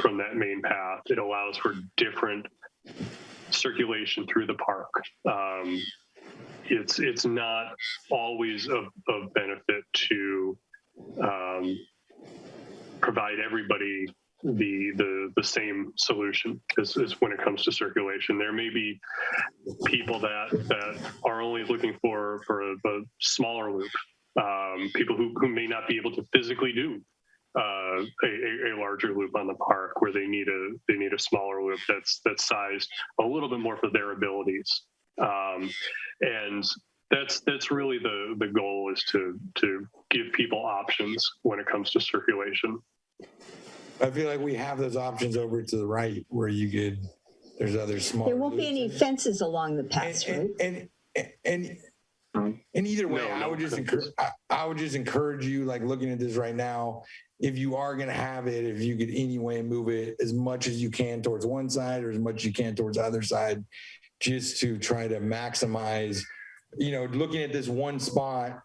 from that main path. It allows for different circulation through the park. It's not always of benefit to provide everybody the same solution as when it comes to circulation. There may be people that are only looking for a smaller loop, people who may not be able to physically do a larger loop on the park, where they need a smaller loop that's sized a little bit more for their abilities. And that's really the goal, is to give people options when it comes to circulation. I feel like we have those options over to the right, where there's other small. There won't be any fences along the paths, right? And either way, I would just encourage you, like looking at this right now, if you are going to have it, if you could anyway move it as much as you can towards one side or as much as you can towards the other side, just to try to maximize, looking at this one spot,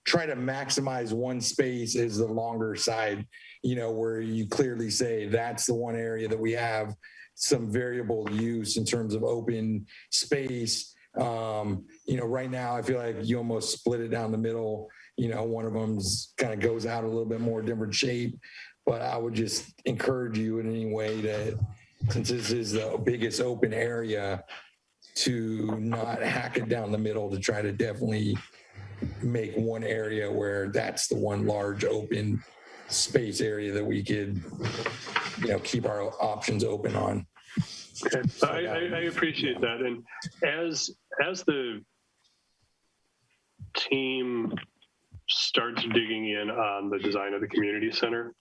try to maximize one space as the longer side, where you clearly say that's the one area that we have some variable use in terms of open space. Right now I feel like you almost split it down the middle. One of them's kind of goes out a little bit more different shape, but I would just encourage you in any way that, since this is the biggest open area, to not hack it down the middle, to try to definitely make one area where that's the one large open space area that we could, keep our options open on. Okay, I appreciate that. And as the team starts digging in on the design of the community center,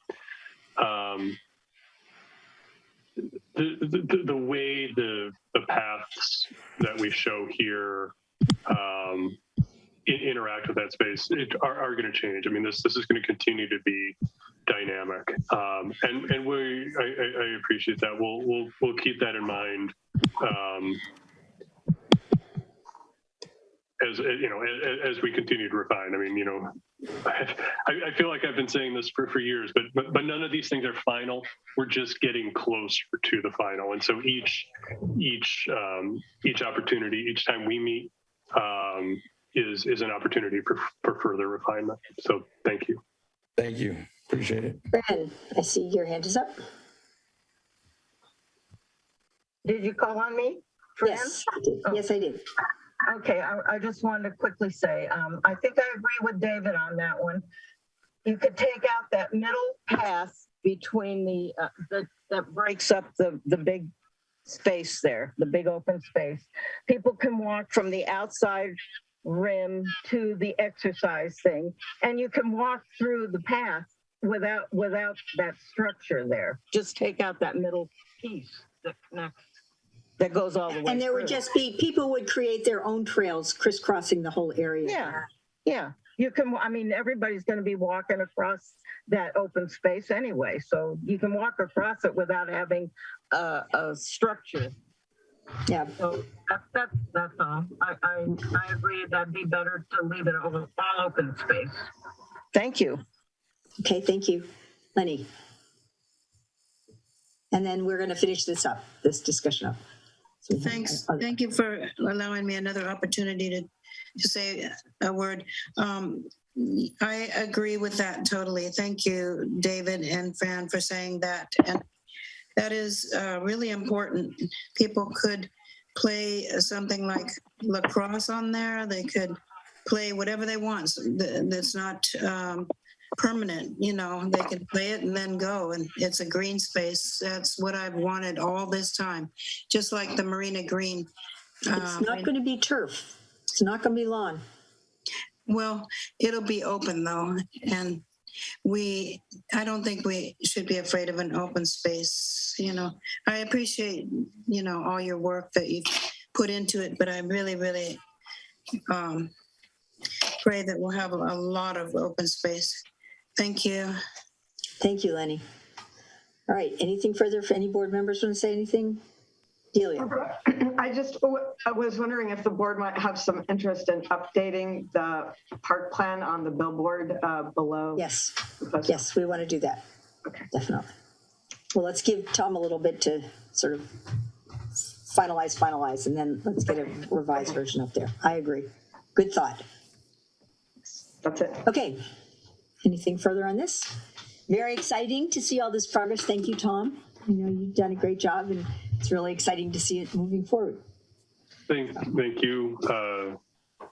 the way the paths that we show here interact with that space are going to change. I mean, this is going to continue to be dynamic, and I appreciate that. We'll keep that in mind as you know, as we continue to refine. I mean, you know, I feel like I've been saying this for years, but none of these things are final. We're just getting closer to the final, and so each opportunity, each time we meet, is an opportunity for further refinement. So thank you. Thank you. Appreciate it. Fran, I see your hand is up. Did you call on me, Fran? Yes, I did. Yes, I did. Okay, I just wanted to quickly say, I think I agree with David on that one. You could take out that middle path between that breaks up the big space there, the big open space. People can walk from the outside rim to the exercise thing, and you can walk through the path without that structure there. Just take out that middle piece that connects. That goes all the way And there through. would just be, people would create their own trails crisscrossing the whole area. Yeah, yeah. You can, I mean, everybody's going to be walking across that open space anyway. So you can walk across it without having a structure. Yeah. So that's all. I agree that'd be better to leave it all open space. Thank you. Okay, thank you. Lenny. And then we're going to finish this discussion up. So Thanks. Thank you for allowing me another opportunity to say a word. I agree with that totally. Thank you, David and Fran, for saying that. And that is really important. People could play something like lacrosse on there. They could play whatever they want. That's not permanent, you know, they can play it and then go, and it's a green space. That's what I've wanted all this time, just like the Marina Green. It's not going to be turf. It's not going to be lawn. Well, it'll be open though, and I don't think we should be afraid of an open space. You know, I appreciate, you know, all your work that you've put into it, but I really, really pray that we'll have a lot of open space. Thank you. Thank you, Lenny. All right, anything further? For any board members want to say anything? Delia. I was wondering if the board might have some interest in updating the park plan on the billboard below. Yes, yes, we want to do that. Okay. Definitely. Well, let's give Tom a little bit to sort of finalize, and then let's get a revised version up there. I agree. Good thought. That's it. Okay. Anything further on this? Very exciting to see all this progress. Thank you, Tom. I know you've done a great job, and it's really exciting to see it moving forward. Thank you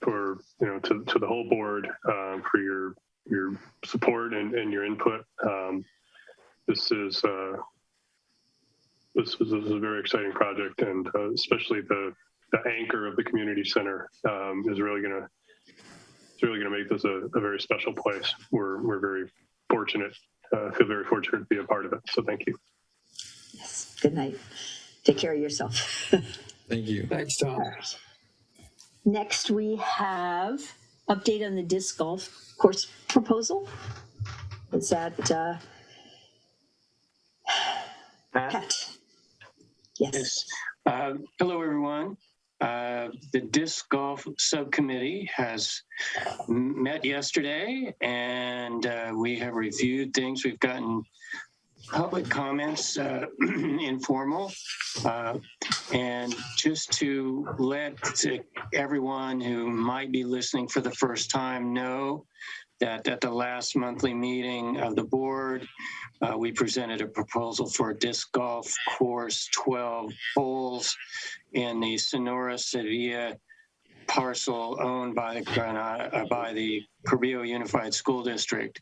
for, you know, to the whole board for your support and your input. This is a very exciting project, and especially the anchor of the community center is really going to make this a very special place. We're very fortunate, feel very fortunate to be a part of it. So thank you. Yes. Good night. Take care of yourself. Thank you. Thanks, Tom. Right. Next, we have update on the disc golf course proposal. Is that Pat? Yes. Hello, everyone. The disc golf subcommittee has met yesterday, and we have reviewed things. We've gotten public comments, informal, and just to let everyone who might be listening for the first time know that at the last monthly meeting of the board, we presented a proposal for a disc golf course, 12 holes in the Sonora Sevilla parcel owned by Granada, by the Carrillo Unified School District.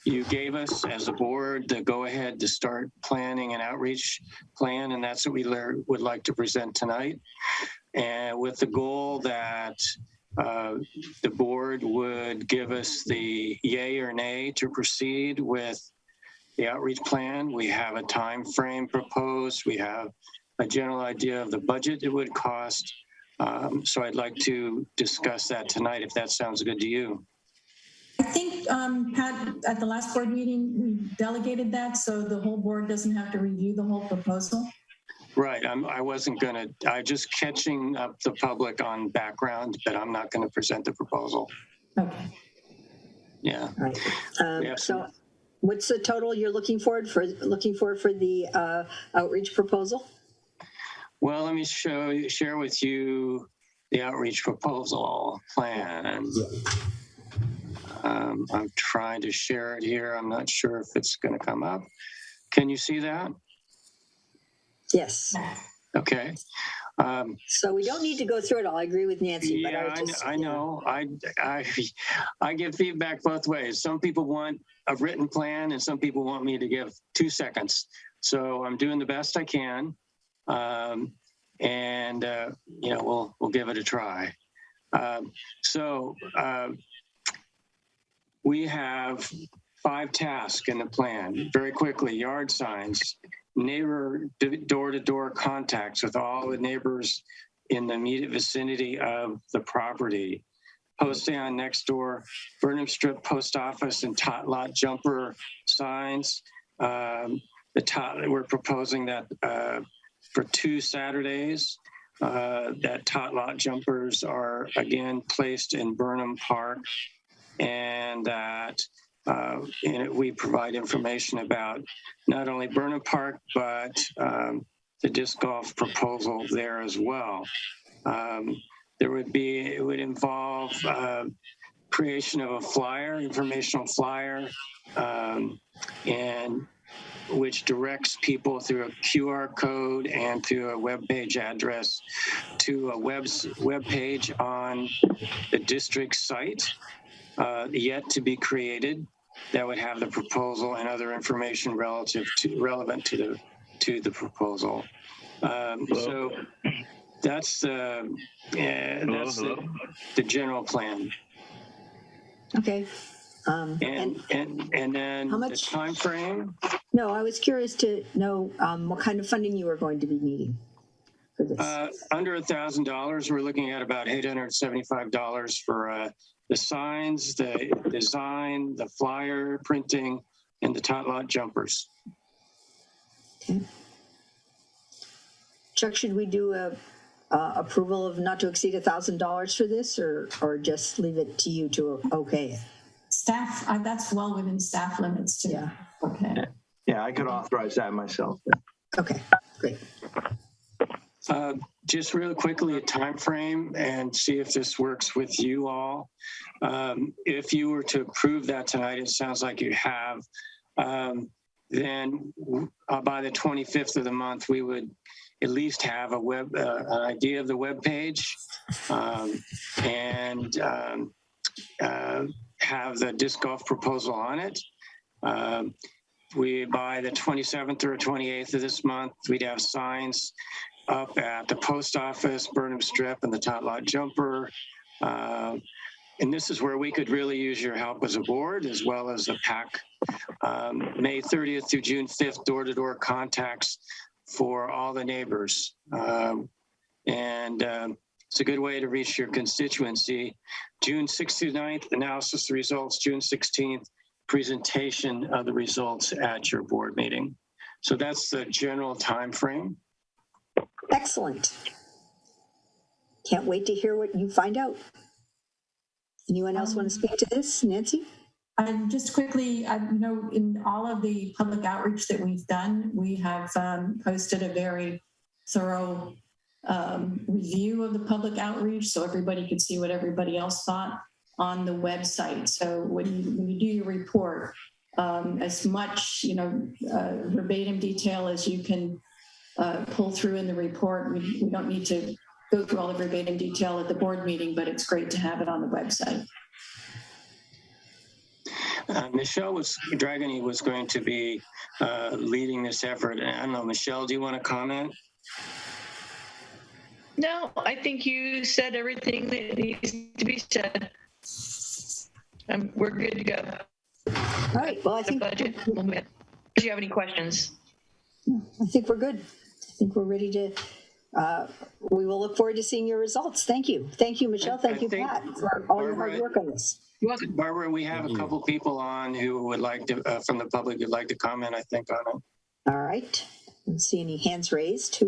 You gave us, as a board, the go-ahead to start planning an outreach plan, and that's what we would like to present tonight. And with the goal that the board would give us the yay or nay to proceed with the outreach plan. We have a time frame proposed. We have a general idea of the budget it would cost. So I'd like to discuss that tonight, if that sounds good to you. I think, Pat, at the last board meeting, we delegated that so the whole board doesn't have to review the whole proposal. Right. I wasn't going to, I just catching up the public on background, but I'm not going to present the proposal. Okay. Yeah. All right. So what's the total you're looking for the outreach proposal? Well, let me share with you the outreach proposal plan. I'm trying to share it here. I'm not sure if it's going to come up. Can you see that? Yes. Okay. So we don't need to go through it all. I agree with Nancy. Yeah, but I know. I get feedback both ways. Some people want a written plan, and some people want me to give 2 seconds. So I'm doing the best I can, and you know, we'll give it a try. We have 5 tasks in the plan. Very quickly: yard signs, neighbor door-to-door contacts with all the neighbors in the immediate vicinity of the property, posting on next door, Burnham Strip post office and tot lot jumper signs. We're proposing that for 2 Saturdays, that tot lot jumpers are again placed in Burnham Park, and that we provide information about not only Burnham Park, but the disc golf proposal there as well. It would involve creation of a flyer, informational flyer, and which directs people through a QR code and through a web page address to a web page on the district site, yet to be created, that would have the proposal and other information relevant to the proposal. So that's the general plan. Okay. And then how much the time frame? No, I was curious to know what kind of funding you were going to be needing for this. Under $1,000, we're looking at about $875 for the signs, the design, the flyer printing, and the tot lot jumpers. Okay. Chuck, should we do a approval of not to exceed $1,000 for this, or just leave it to you to okay it? Staff, that's well within staff limits too. Yeah. Okay. Yeah, I could authorize that myself. Okay, great. Just real quickly, a time frame, and see if this works with you all. If you were to approve that tonight, it sounds like you have, then by the 25th of the month, we would at least have an idea of the web page, and have the disc golf proposal on it. By the 27th or 28th of this month, we'd have signs up at the post office, Burnham Strip, and the tot lot jumper. And this is where we could really use your help as a board, as well as the PAC. May 30th through June 5th, door-to-door contacts for all the neighbors. It's a good way to reach your constituency. June 6th through 9th, analysis results. June 16th, presentation of the results at your board meeting. So that's the general time frame. Excellent. Can't wait to hear what you find out. Anyone else want to speak to this? Nancy? Just quickly, in all of the public outreach that we've done, we have posted a very thorough review of the public outreach, so everybody could see what everybody else thought on the website. So when you do your report, as much verbatim detail as you can pull through in the report. We don't need to go through all the verbatim detail at the board meeting, but it's great to have it on the website. Michelle Dragoni was going to be leading this effort. I don't know, Michelle, do you want to comment? No, I think you said everything that needs to be said. We're good to go. All right. Well, I think the budget. Do you have any questions? I think we're good. I think we're ready to. We will look forward to seeing your results. Thank you. Thank you, Michelle. Thank you, Pat, for all your hard work on this. Barbara, we have a couple people on who would like to, from the public, who'd like to comment, I think, on it. All right. don't see any hands raised.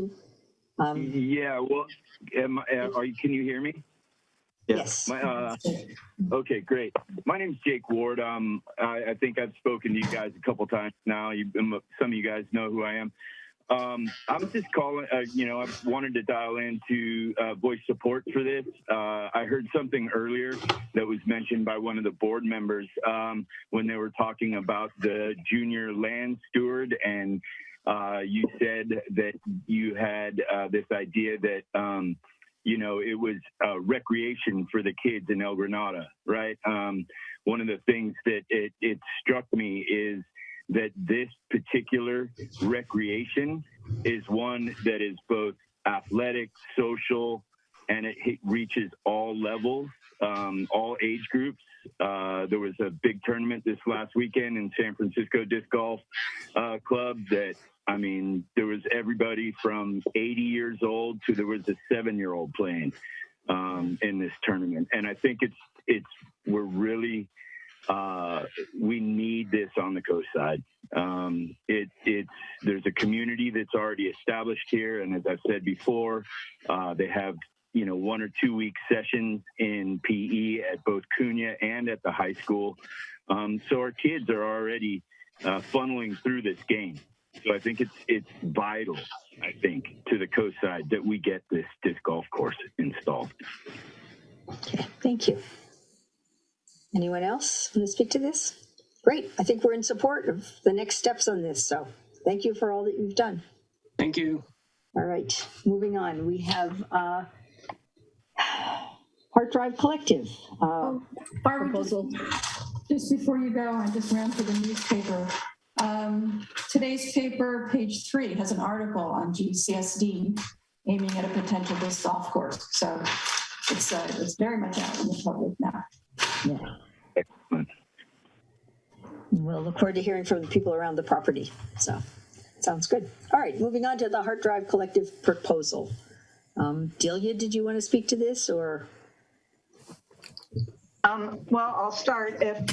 Yeah, well, can you hear me? Yes. Okay, great. My name's Jake Ward. I think I've spoken to you guys a couple times now. Some of you guys know who I am. I'm just calling, I wanted to dial in to voice support for this. I heard something earlier that was mentioned by one of the board members when they were talking about the junior land steward, and you said that you had this idea that, it was recreation for the kids in El Granada, right? One of the things that it struck me is that this particular recreation is one that is both athletic, social, and it reaches all levels, all age groups. There was a big tournament this last weekend in San Francisco Disc Golf Club that, there was everybody from 80 years old to there was a 7-year-old playing in this tournament. And I think we're really, we need this on the coast side. There's a community that's already established here, and as I've said before, they have 1 or 2 week sessions in PE at both Cunha and at the high school. So our kids are already funneling through this game. So I think it's vital, to the coast side that we get this disc golf course installed. Okay, thank you. Anyone else want to speak to this? Great. I think we're in support of the next steps on this. So thank you for all that you've done. Thank you. All right, moving on. We have Park Drive Collective. Proposal. Just before you go, I just ran through the newspaper. Today's paper, page 3, has an article on GCSD aiming at a potential disc golf course. So it's very much out in the public now. Yeah. Excellent. We'll look forward to hearing from the people around the property. So sounds good. All right, moving on to the Heart Drive Collective proposal. Delia, did you want to speak to this or? Well, I'll start. If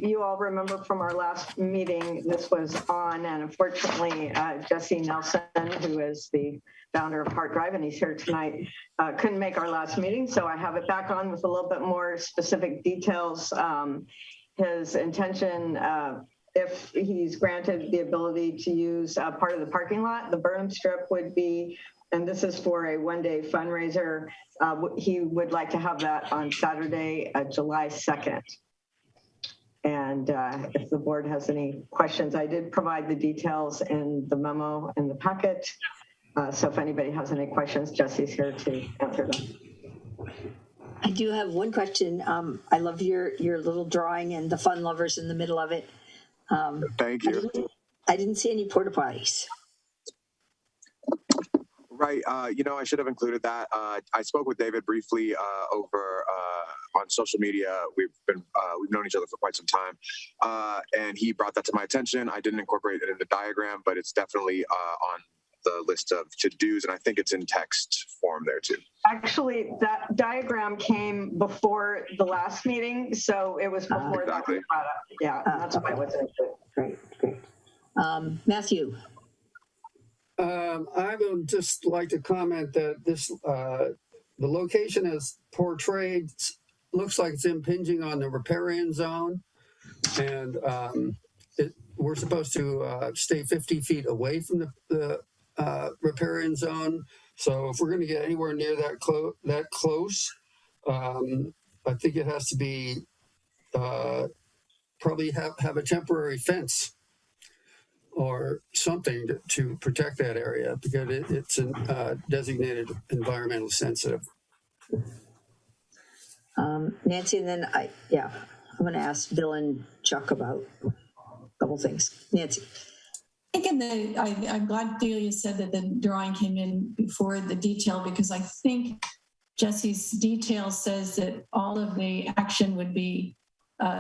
you all remember from our last meeting, this was on, and unfortunately, Jesse Nelson, who is the founder of Heart Drive, and he's here tonight, couldn't make our last meeting, so I have it back on with a little bit more specific details. His intention, if he's granted the ability to use part of the parking lot, the Burnham Strip would be, and this is for a one-day fundraiser, he would like to have that on Saturday, July 2nd. And if the board has any questions, I did provide the details in the memo in the packet. So if anybody has any questions, Jesse's here to answer them. I do have one question. I love your little drawing and the fun lovers in the middle of it. Thank you. I didn't see any porta potties. Right. I should have included that. I spoke with David briefly over on social media. We've known each other for quite some time, and he brought that to my attention. I didn't incorporate it in the diagram, but it's definitely on the list of to-dos, and I think it's in text form there too. Actually, that diagram came before the last meeting, so it was before exactly. that was brought up. Yeah, that's why it wasn't. Great. Matthew. I would just like to comment that this the location as portrayed looks like it's impinging on the riparian zone, and we're supposed to stay 50 feet away from the riparian zone. So if we're going to get anywhere near that close, I think it has to be probably have a temporary fence or something to protect that area, because it's a designated environmentally sensitive. Nancy, and then I'm going to ask Bill and Chuck about a couple things. Nancy. I'm glad Delia said that the drawing came in before the detail, because I think Jesse's detail says that all of the action would be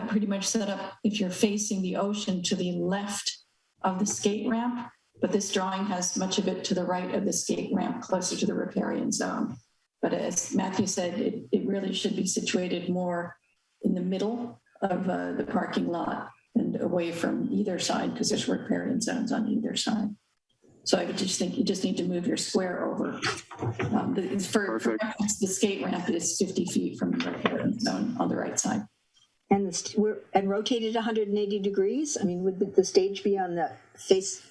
pretty much set up if you're facing the ocean to the left of the skate ramp, but this drawing has much of it to the right of the skate ramp, closer to the riparian zone. But as Matthew said, it really should be situated more in the middle of the parking lot and away from either side, because there's riparian zones on either side. So I would just think you just need to move your square over. For reference, the skate ramp is 50 feet from the recreation zone on the right side. And rotated 180 degrees? I mean, would the stage be on the face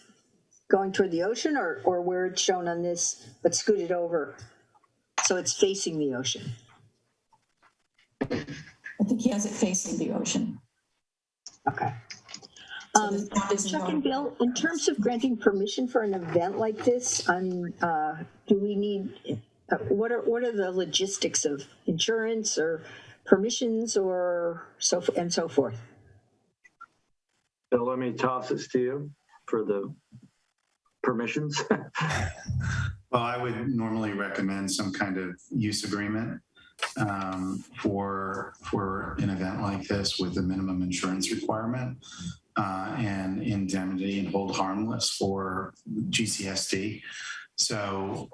going toward the ocean, or where it's shown on this, but scooted over so it's facing the ocean? I think he has it facing the ocean. Okay. Chuck and Bill, in terms of granting permission for an event like this, do we need, what are the logistics of insurance or permissions or so forth? Bill, let me toss this to you for the permissions. Well, I would normally recommend some kind of use agreement for an event like this with a minimum insurance requirement and indemnity and hold harmless for GCSD. So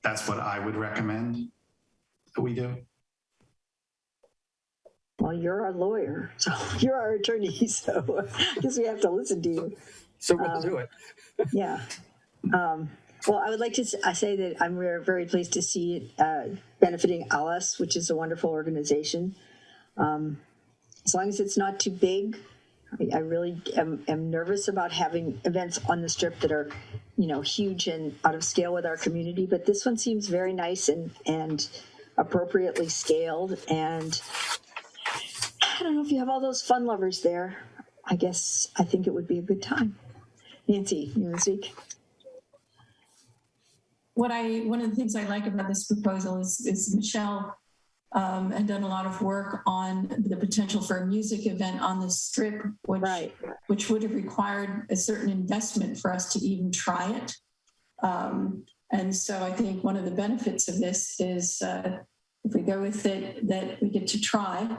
that's what I would recommend that we do. Well, you're our lawyer, so you're our attorney, so I guess we have to listen to you. So we'll do it. Yeah. Well, I would like to say that I'm very pleased to see it benefiting ALAS, which is a wonderful organization. As long as it's not too big, I really am nervous about having events on the Strip that are, huge and out of scale with our community. But this one seems very nice and appropriately scaled. And I don't know if you have all those fun lovers there. I think it would be a good time. Nancy, you want to speak? One of the things I like about this proposal is Michelle had done a lot of work on the potential for a music event on the Strip, which would have required a certain investment for us to even try it. And so I think one of the benefits of this is if we go with it, that we get to try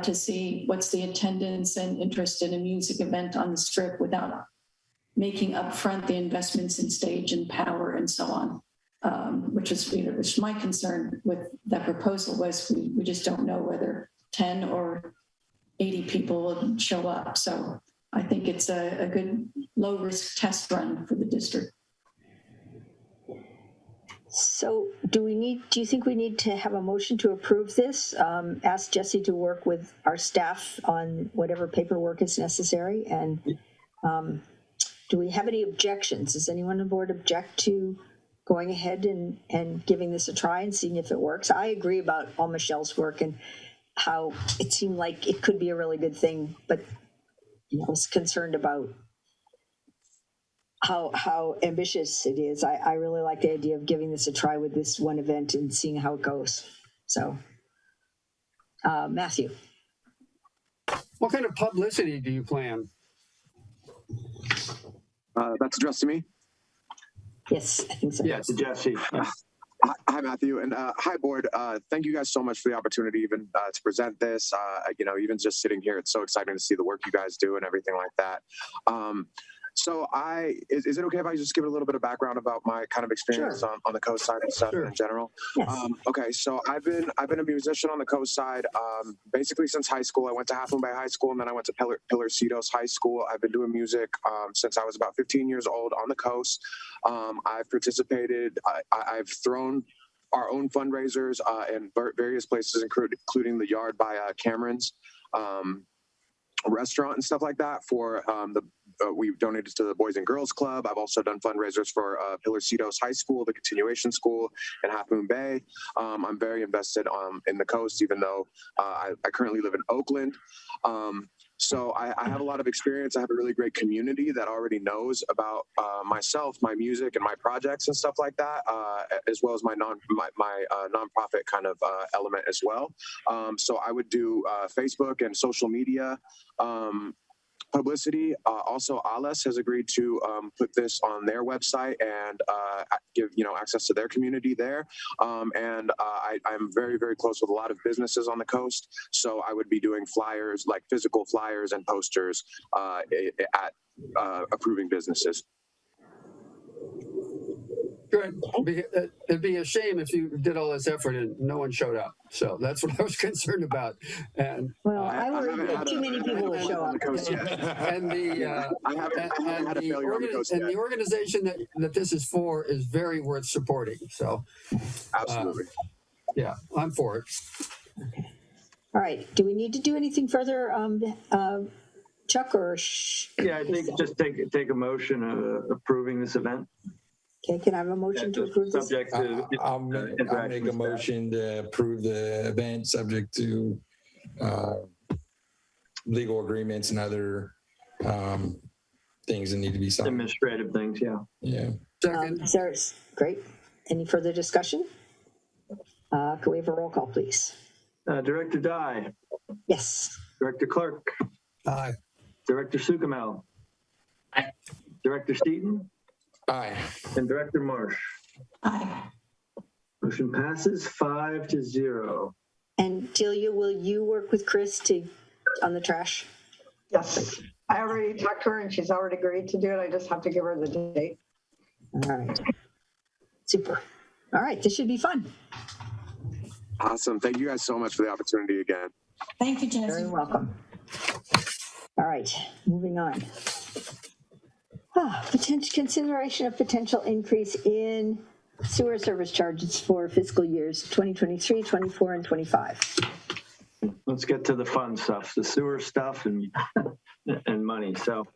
to see what's the attendance and interest in a music event on the Strip without making upfront the investments in stage and power and so on. Which my concern with that proposal was we just don't know whether 10 or 80 people will show up. So I think it's a good low risk test run for the district. So do you think we need to have a motion to approve this? Ask Jesse to work with our staff on whatever paperwork is necessary. And do we have any objections? Does anyone on board object to going ahead and giving this a try and seeing if it works? I agree about all Michelle's work and how it seemed like it could be a really good thing, but I was concerned about how ambitious it is. I really like the idea of giving this a try with this one event and seeing how it goes. So, Matthew. What kind of publicity do you plan? That's addressed to me. Yes, I think so. Yeah, to Jesse. Hi, Matthew, and hi, board. Thank you guys so much for the opportunity even to present this. Even just sitting here, it's so exciting to see the work you guys do and everything like that. So is it okay if I just give a little bit of background about my kind of experience on the coast side and stuff in general? Yes. Okay, so I've been a musician on the coast side basically since high school. I went to Half Moon Bay High School and then I went to Pillarcitos High School. I've been doing music since I was about 15 years old on the coast. I've participated. I've thrown our own fundraisers in various places, including the Yard by Cameron's restaurant and stuff like that for we've donated to the Boys and Girls Club. I've also done fundraisers for Pillarcitos High School, the continuation school in Half Moon Bay. I'm very invested in the coast, even though I currently live in Oakland. So I have a lot of experience. I have a really great community that already knows about myself, my music, and my projects and stuff like that, as well as my nonprofit kind of element as well. So I would do Facebook and social media publicity. Also, ALAS has agreed to put this on their website and give access to their community there. And I'm very, very close with a lot of businesses on the coast. So I would be doing flyers, like physical flyers and posters at approving businesses. Good. It'd be a shame if you did all this effort and no one showed up. So that's what I was concerned about. And well, I worry that too many people will show up. And the organization that this is for is very worth supporting. So, absolutely, yeah, I'm for it. Okay. All right. Do we need to do anything further, Chuck? Or yeah, I think just take a motion approving this event. Okay, can I have a motion to approve this? Subject to I'll make a motion to approve the event subject to legal agreements and other things that need to be signed. Administrative things, yeah. Yeah. Great. Any further discussion? Can we have a roll call, please? Director Dye. Yes. Director Clark. Aye. Director Sukamel. Aye. Director Steaton. Aye. And Director Marsh. Aye. Motion passes 5-0. And Delia, will you work with Chris on the trash? Yes, I already talked to her and she's already agreed to do it. I just have to give her the date. All right. Super. All right, this should be fun. Awesome. Thank you guys so much for the opportunity again. Thank you, Jesse. Very welcome. All right, moving on. Potential consideration of potential increase in sewer service charges for fiscal years 2023, 24, and 25. Let's get to the fun stuff, the sewer stuff and money. So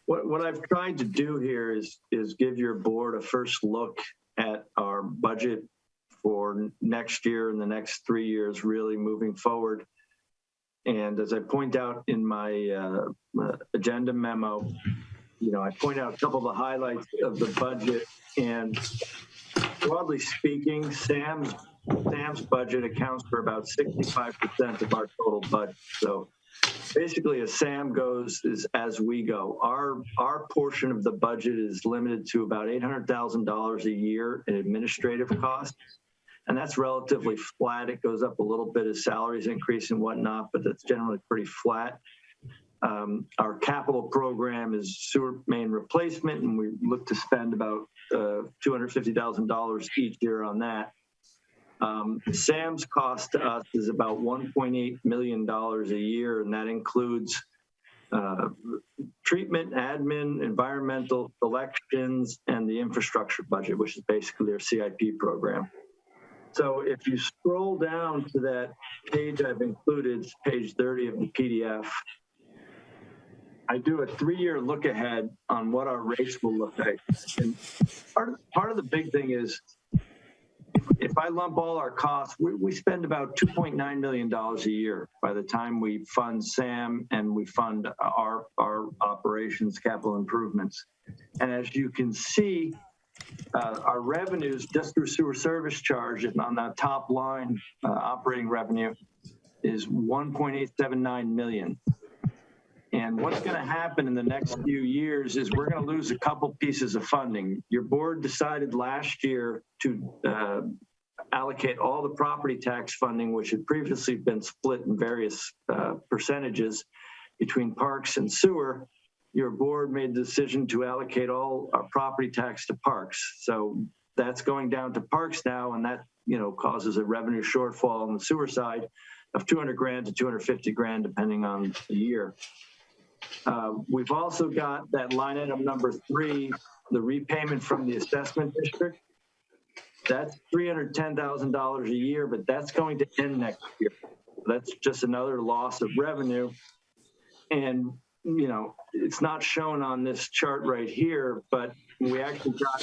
what I've tried to do here is give your board a first look at our budget for next year and the next 3 years, really moving forward. And as I point out in my agenda memo, I point out a couple of the highlights of the budget, and broadly speaking, Sam's budget accounts for about 65% of our total budget. So basically, as Sam goes is as we go. Our portion of the budget is limited to about $800,000 a year in administrative costs, and that's relatively flat. It goes up a little bit as salaries increase and whatnot, but that's generally pretty flat. Our capital program is sewer main replacement, and we look to spend about $250,000 each year on that. Sam's cost to us is about $1.8 million a year, and that includes treatment, admin, environmental collections, and the infrastructure budget, which is basically their CIP program. So if you scroll down to that page I've included, page 30 of the PDF, I do a 3-year look ahead on what our rates will look like. And part of the big thing is, if I lump all our costs, we spend about $2.9 million a year by the time we fund SAM and we fund our operations capital improvements. And as you can see, our revenues just through sewer service charge on that top line, operating revenue is $1.879 million. And what's going to happen in the next few years is we're going to lose a couple pieces of funding. Your board decided last year to allocate all the property tax funding, which had previously been split in various percentages between parks and sewer. Your board made the decision to allocate all our property tax to parks. So that's going down to parks now, and that causes a revenue shortfall on the sewer side of $200,000 to $250,000, depending on the year. We've also got that line item number 3, the repayment from the assessment district. That's $310,000 a year, but that's going to end next year. That's just another loss of revenue. And, it's not shown on this chart right here, but we actually got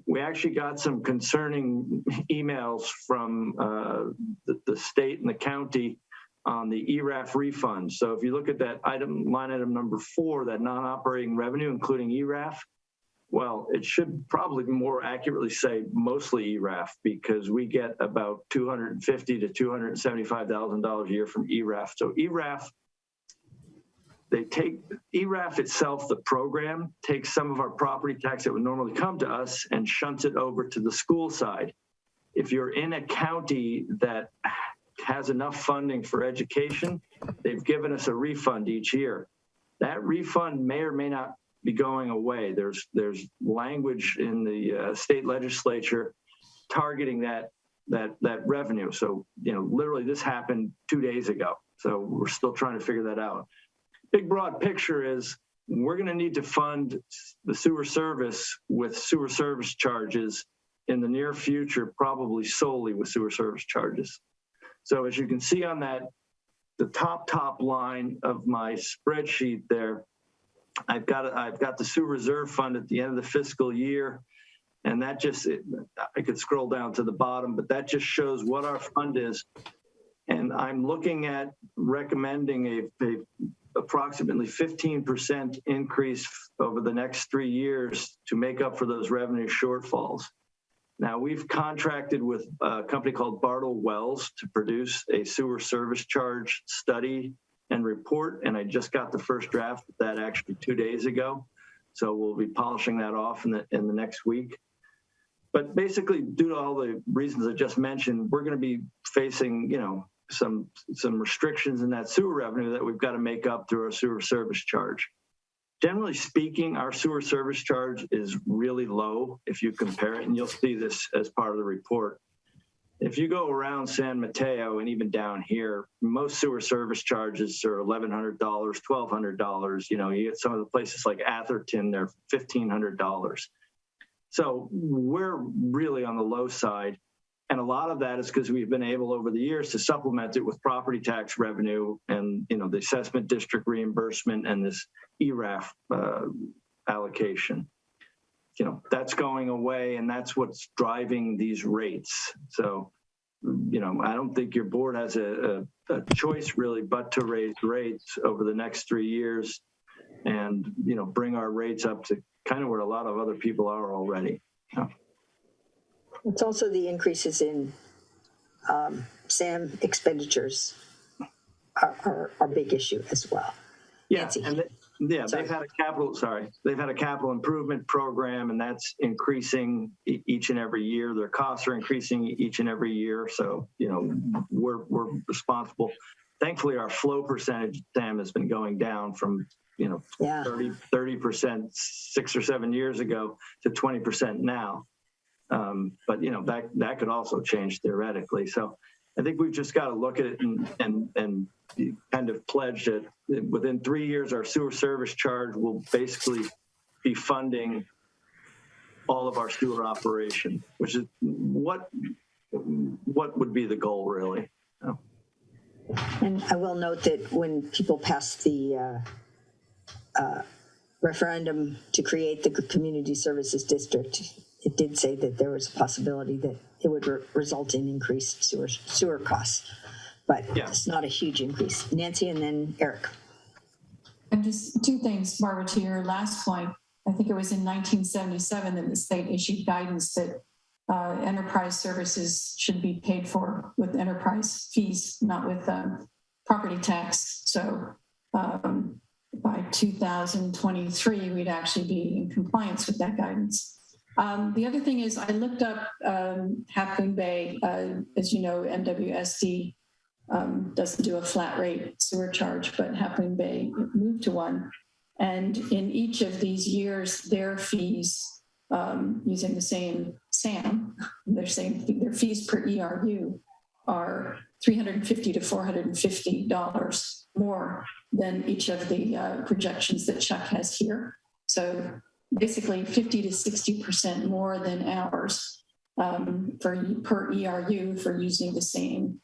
we actually got some concerning emails from the state and the county on the ERAF refund. So if you look at that line item number 4, that non-operating revenue, including ERAF, well, it should probably more accurately say mostly ERAF, because we get about $250,000 to $275,000 a year from ERAF. So ERAF itself, the program, takes some of our property tax that would normally come to us and shunts it over to the school side. If you're in a county that has enough funding for education, they've given us a refund each year. That refund may or may not be going away. There's language in the state legislature targeting that revenue. So, literally this happened 2 days ago. So we're still trying to figure that out. Big broad picture is we're going to need to fund the sewer service with sewer service charges in the near future, probably solely with sewer service charges. So as you can see on the top line of my spreadsheet there, I've got the sewer reserve fund at the end of the fiscal year. And that I could scroll down to the bottom, but that just shows what our fund is. And I'm looking at recommending a approximately 15% increase over the next 3 years to make up for those revenue shortfalls. Now, we've contracted with a company called Bartle Wells to produce a sewer service charge study and report, and I just got the first draft of that actually 2 days ago. So we'll be polishing that off in the next week. But basically, due to all the reasons I just mentioned, we're going to be facing, some restrictions in that sewer revenue that we've got to make up through our sewer service charge. Generally speaking, our sewer service charge is really low if you compare it, and you'll see this as part of the report. If you go around San Mateo and even down here, most sewer service charges are $1,100, $1,200. You get some of the places like Atherton, they're $1,500. So we're really on the low side. And a lot of that is because we've been able over the years to supplement it with property tax revenue and, the assessment district reimbursement and this ERAF allocation. That's going away, and that's what's driving these rates. So, I don't think your board has a choice really but to raise rates over the next 3 years and, bring our rates up to kind of where a lot of other people are already. It's also the increases in SAM expenditures are a big issue as well. Yeah, and they've had a capital improvement program, and that's increasing each and every year. Their costs are increasing each and every year. So, we're responsible. Thankfully, our flow percentage, SAM, has been going down from 30% 6 or 7 years ago to 20% now. But that could also change theoretically. So I think we've just got to look at it and kind of pledge that within 3 years, our sewer service charge will basically be funding all of our sewer operation, which is what would be the goal, really. And I will note that when people passed the referendum to create the community services district, it did say that there was a possibility that it would result in increased sewer costs, but it's not a huge increase. Nancy, and then Eric. And just two things, Barbara, to your last point. I think it was in 1977 that the state issued guidance that enterprise services should be paid for with enterprise fees, not with property tax. So by 2023, we'd actually be in compliance with that guidance. The other thing is I looked up Half Moon Bay. As you know, MWSD doesn't do a flat rate sewer charge, but Half Moon Bay moved to one. And in each of these years, their fees, using the same SAM, their fees per ERU are $350 to $450 more than each of the projections that Chuck has here. So basically 50 to 60% more than ours per ERU for using the same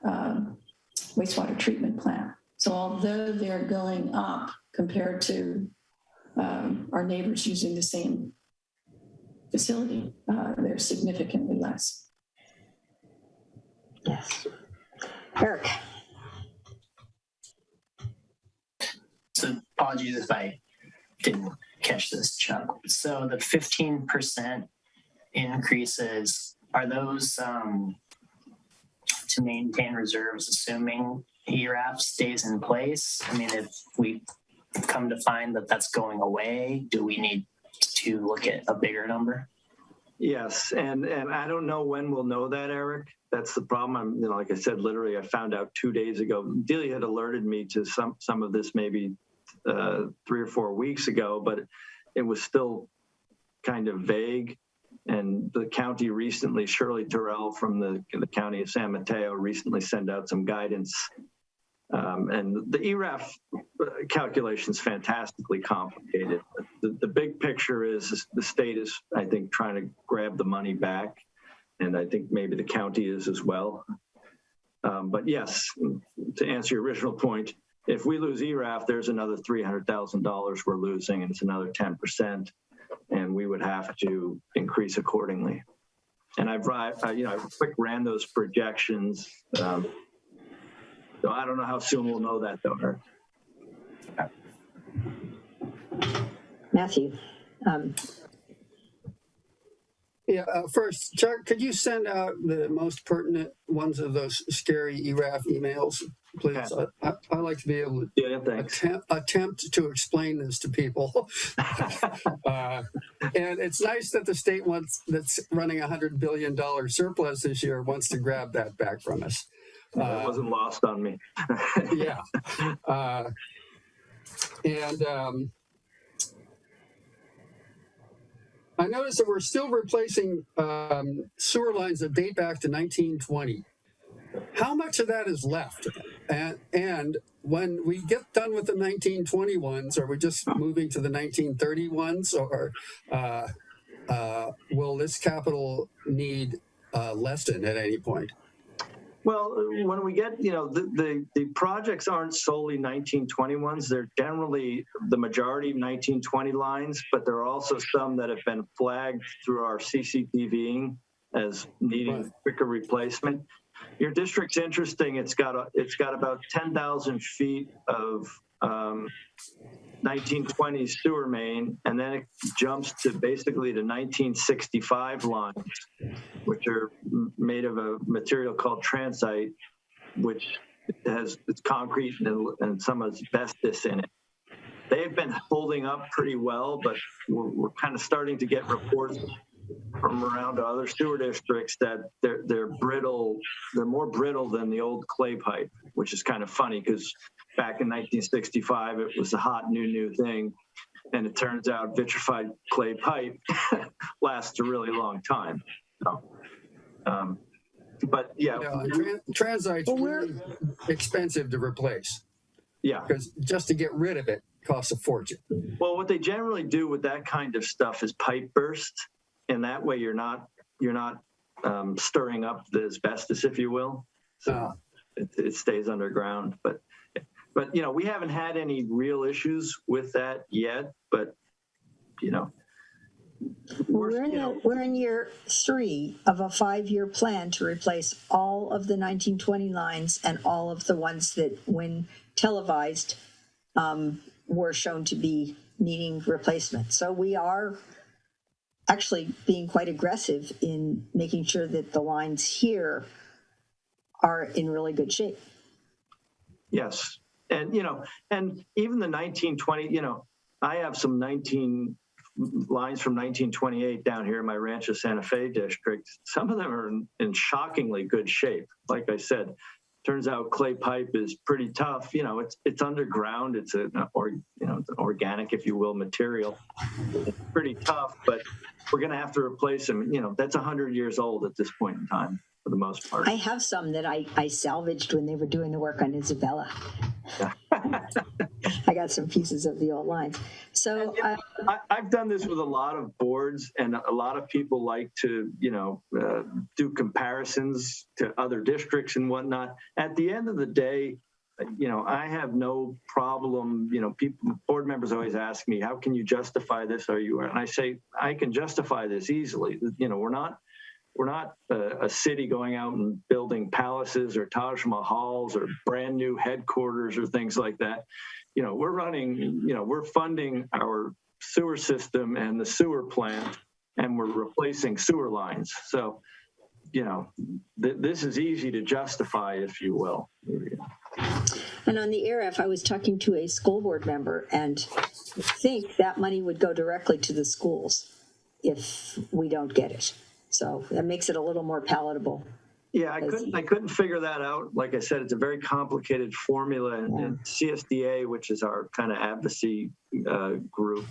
wastewater treatment plant. So although they're going up compared to our neighbors using the same facility, they're significantly less. Yes. Eric. So apologies if I didn't catch this, Chuck. So the 15% increases, are those to maintain reserves, assuming ERAF stays in place? I mean, if we come to find that that's going away, do we need to look at a bigger number? Yes, and I don't know when we'll know that, Eric. That's the problem. Like I said, literally, I found out 2 days ago. Delia had alerted me to some of this maybe 3 or 4 weeks ago, but it was still kind of vague. And the county recently, Shirley Terrell from the county of San Mateo recently sent out some guidance. And the ERAF calculation is fantastically complicated. The big picture is the state is, I think, trying to grab the money back. And I think maybe the county is as well. But yes, to answer your original point, if we lose ERAF, there's another $300,000 we're losing, and it's another 10%, and we would have to increase accordingly. And I quick ran those projections. So I don't know how soon we'll know that, though. Matthew. First, Chuck, could you send out the most pertinent ones of those scary ERAF emails, please? I like to be able to attempt to explain this to people. And it's nice that the state that's running $100 billion surplus this year wants to grab that back from us. That wasn't lost on me. Yeah. I noticed that we're still replacing sewer lines that date back to 1920. How much of that is left? And when we get done with the 1920 ones, are we just moving to the 1930 ones, or will this capital need lessen at any point? Well, when we get, the projects aren't solely 1920 ones. They're generally the majority of 1920 lines, but there are also some that have been flagged through our CCTVing as needing quicker replacement. Your district's interesting. It's got about 10,000 feet of 1920 sewer main, and then it jumps to basically the 1965 lines, which are made of a material called transite, which it's concrete and some asbestos in it. They've been holding up pretty well, but we're kind of starting to get reports from around other sewer districts that they're brittle. They're more brittle than the old clay pipe, which is kind of funny because back in 1965, it was a hot new thing. And it turns out vitrified clay pipe lasts a really long time. So, but yeah. Transite's really expensive to replace. Yeah. Because just to get rid of it costs a fortune. Well, what they generally do with that kind of stuff is pipe burst. And that way you're not stirring up the asbestos, if you will. So it stays underground. But we haven't had any real issues with that yet. But we're in year 3 of a 5-year plan to replace all of the 1920 lines and all of the ones that, when televised, were shown to be needing replacement. So we are actually being quite aggressive in making sure that the lines here are in really good shape. Yes. And, and even the 1920, I have some lines from 1928 down here in my Rancho Santa Fe district. Some of them are in shockingly good shape. Like I said, turns out clay pipe is pretty tough. It's underground. It's it's an organic, if you will, material. It's pretty tough, but we're going to have to replace them. That's 100 years old at this point in time, for the most part. I have some that I salvaged when they were doing the work on Isabella. I got some pieces of the old lines. So I've done this with a lot of boards, and a lot of people like to, do comparisons to other districts and whatnot. At the end of the day, I have no problem. Board members always ask me, how can you justify this? And I say, I can justify this easily. We're not a city going out and building palaces or Taj Mahals or brand new headquarters or things like that. We're funding our sewer system and the sewer plant, and we're replacing sewer lines. So, this is easy to justify, if you will. And on the ERAF, I was talking to a school board member, and I think that money would go directly to the schools if we don't get it. So that makes it a little more palatable Yeah, I couldn't figure that out. Like I said, it's a very complicated formula, and CSDA, which is our kind of advocacy group,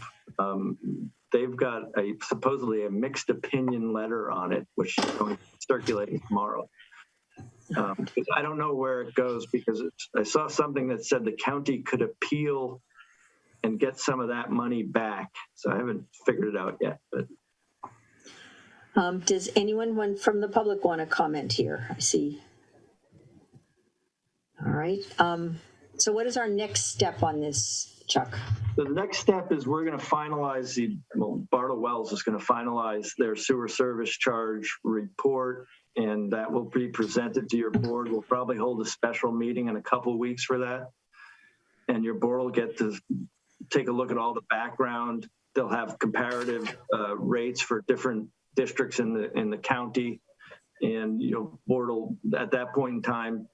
they've got supposedly a mixed opinion letter on it, which is going to circulate tomorrow. I don't know where it goes, because I saw something that said the county could appeal and get some of that money back. So I haven't figured it out yet. But does anyone from the public want to comment here? I see. All right. So what is our next step on this, Chuck? The next step is we're going to finalize Bartle Wells is going to finalize their sewer service charge report, and that will be presented to your board. We'll probably hold a special meeting in a couple of weeks for that. And your board will get to take a look at all the background. They'll have comparative rates for different districts in the county, and board will at that point in time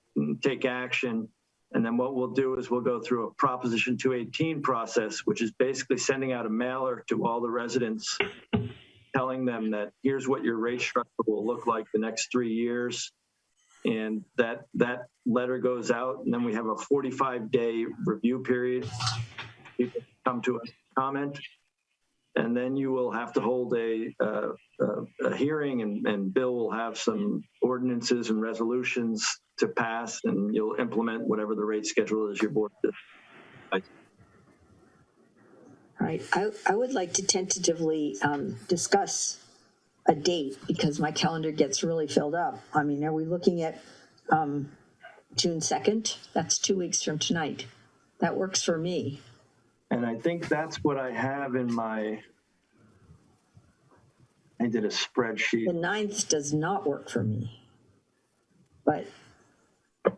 take action. And then what we'll do is we'll go through a Proposition 218 process, which is basically sending out a mailer to all the residents, telling them that here's what your rate structure will look like the next 3 years. And that letter goes out, and then we have a 45-day review period. People come to us, comment, and then you will have to hold a hearing, and Bill will have some ordinances and resolutions to pass, and you'll implement whatever the rate schedule is your board does. All right. I would like to tentatively discuss a date, because my calendar gets really filled up. I mean, are we looking at June 2nd? That's 2 weeks from tonight. That works for me. And I think that's what I have in I did a spreadsheet. The 9th does not work for me, but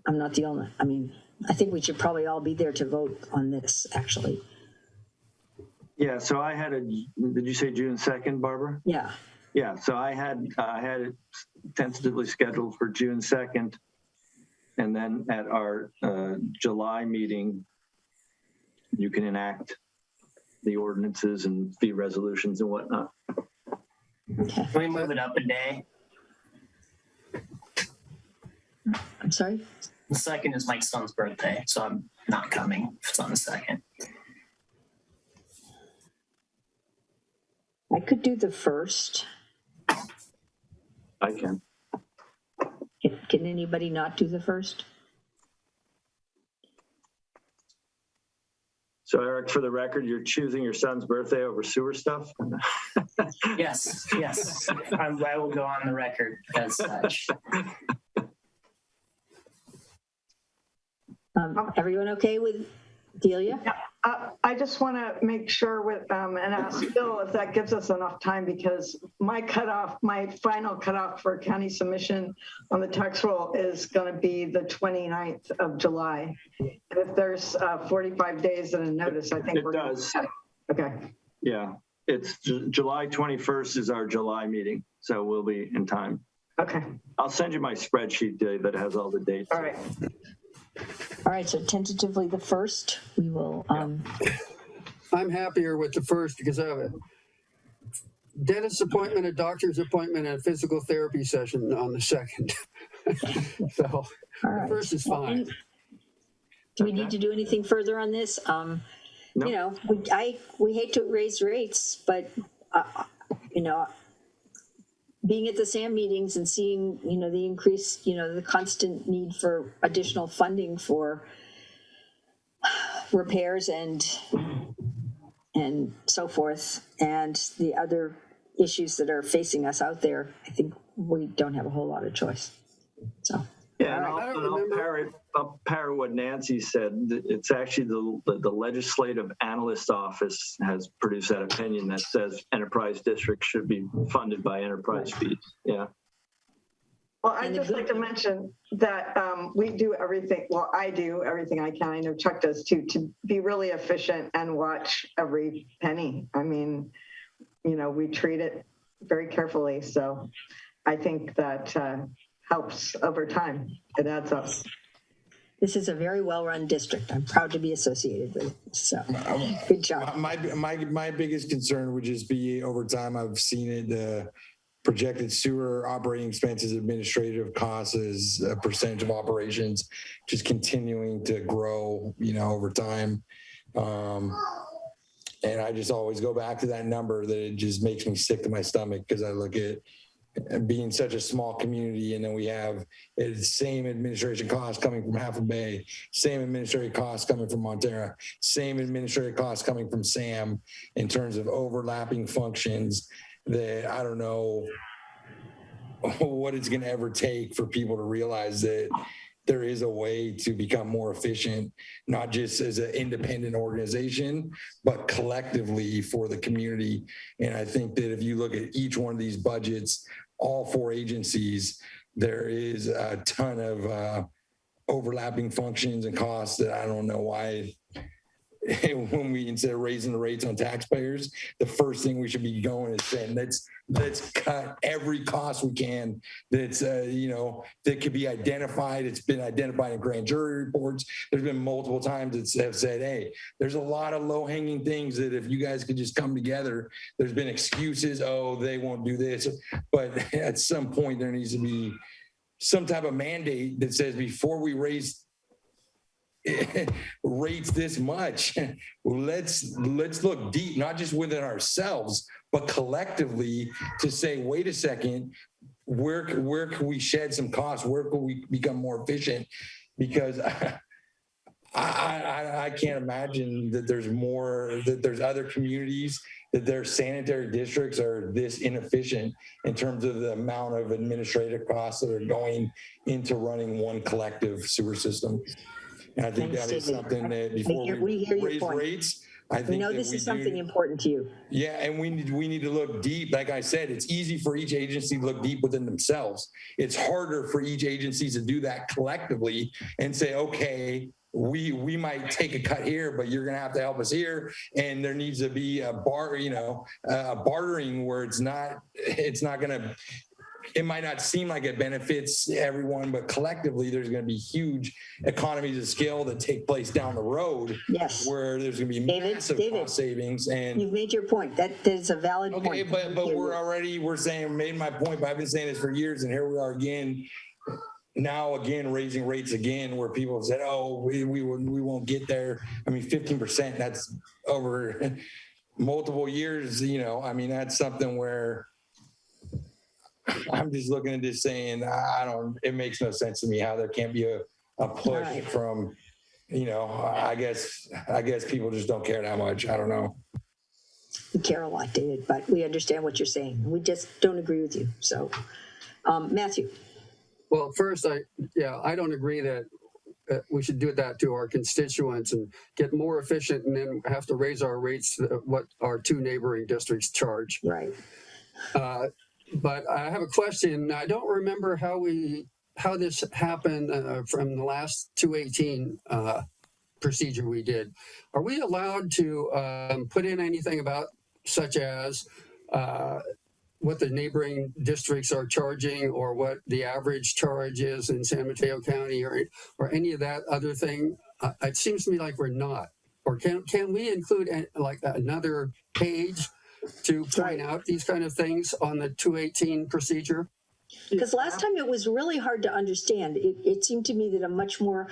I'm not the only. I mean, I think we should probably all be there to vote on this, actually. Yeah, so I had did you say June 2nd, Barbara? Yeah. Yeah, so I had it tentatively scheduled for June 2nd. And then at our July meeting, you can enact the ordinances and fee resolutions and whatnot. Okay. Can we move it up a day? I'm sorry? The 2nd is my son's birthday, so I'm not coming if it's on the 2nd. I could do the 1st. I can. Can anybody not do the 1st? So Eric, for the record, you're choosing your son's birthday over sewer stuff? Yes. I will go on the record as such. Everyone okay with Delia? Yeah, I just want to make sure with and ask Bill if that gives us enough time, because my final cutoff for county submission on the tax roll is going to be the 29th of July. And if there's 45 days in a notice, I think it does. Okay. Yeah, it's July 21st is our July meeting, so we'll be in time. Okay. I'll send you my spreadsheet that has all the dates. All right. All right, so tentatively the 1st, we will. I'm happier with the 1st because I have a dentist appointment, a doctor's appointment, and a physical therapy session on the 2nd. So the 1st is fine. Do we need to do anything further on this? Nope. We hate to raise rates, but being at the SAM meetings and seeing, the increase, the constant need for additional funding for repairs and so forth, and the other issues that are facing us out there, I think we don't have a whole lot of choice. So. Yeah, and I'll parrot what Nancy said. It's actually the Legislative Analyst Office has produced that opinion that says enterprise districts should be funded by enterprise fees. Yeah. Well, I'd just like to mention that we do everything. Well, I do everything I can. I know Chuck does too, to be really efficient and watch every penny. I mean, we treat it very carefully. So I think that helps over time. It adds up. This is a very well-run district. I'm proud to be associated with it. So good job. My biggest concern would just be over time. I've seen it projected sewer operating expenses, administrative costs as a percentage of operations, just continuing to grow, over time. And I just always go back to that number that it just makes me sick to my stomach, because I look at being such a small community, and then we have the same administration costs coming from Half a Bay, same administrative costs coming from Montera, same administrative costs coming from Sam, in terms of overlapping functions that I don't know what it's going to ever take for people to realize that there is a way to become more efficient, not just as an independent organization, but collectively for the community. And I think that if you look at each one of these budgets, all 4 agencies, there is a ton of overlapping functions and costs that I don't know why, when we, instead of raising the rates on taxpayers, the first thing we should be going is saying, let's cut every cost we can that's, that could be identified. It's been identified in grand jury reports. There's been multiple times that have said, hey, there's a lot of low hanging things that if you guys could just come together. There's been excuses, oh, they won't do this. But at some point there needs to be some type of mandate that says, before we raise rates this much, let's look deep, not just within ourselves, but collectively, to say, wait a second, where can we shed some costs? Where can we become more efficient? Because I can't imagine that there's other communities that their sanitary districts are this inefficient in terms of the amount of administrative costs that are going into running one collective sewer system. And I think that is something that before we raise rates, I think this is something important to you. Yeah, and we need to look deep. Like I said, it's easy for each agency to look deep within themselves. It's harder for each agency to do that collectively and say, okay, we might take a cut here, but you're going to have to help us here. And there needs to be a bartering where it's not going to. It might not seem like it benefits everyone, but collectively there's going to be huge economies of scale that take place down the road. Yes, where there's going to be massive cost savings. And you've made your point. That is a valid point. Okay, but we're saying, made my point, but I've been saying this for years, and here we are again. Now again, raising rates again, where people have said, "Oh, we won't get there." I mean, 15%. That's over multiple years. That's something where. I'm just looking at this saying, it makes no sense to me how there can't be a push from, I guess people just don't care that much. I don't know. We care a lot, David, but we understand what you're saying. We just don't agree with you. So, Matthew. Well, first, I don't agree that we should do that to our constituents and get more efficient and then have to raise our rates to what our 2 neighboring districts charge. Right. But I have a question. I don't remember how this happened from the last 218 procedure we did. Are we allowed to put in anything about such as what the neighboring districts are charging, or what the average charge is in San Mateo County, or any of that other thing? It seems to me like we're not. Or can we include like another page to point out these kind of things on the 218 procedure? Because last time it was really hard to understand. It seemed to me that a much more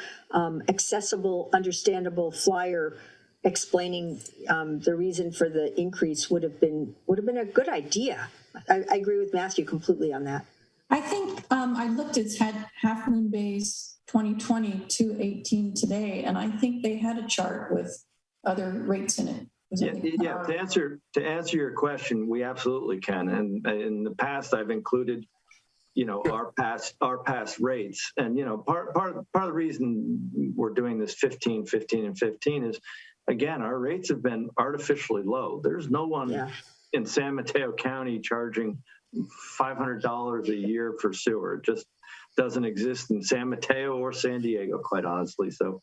accessible, understandable flyer explaining the reason for the increase would have been a good idea. I agree with Matthew completely on that. I think I looked at Half Moon Bay's 2020 218 today, and I think they had a chart with other rates in it. Yeah. To answer your question, we absolutely can. And in the past, I've included, our past rates. And part of the reason we're doing this 15, 15, and 15 is, again, our rates have been artificially low. There's no one in San Mateo County charging $500 a year for sewer. It just doesn't exist in San Mateo or San Diego, quite honestly. So.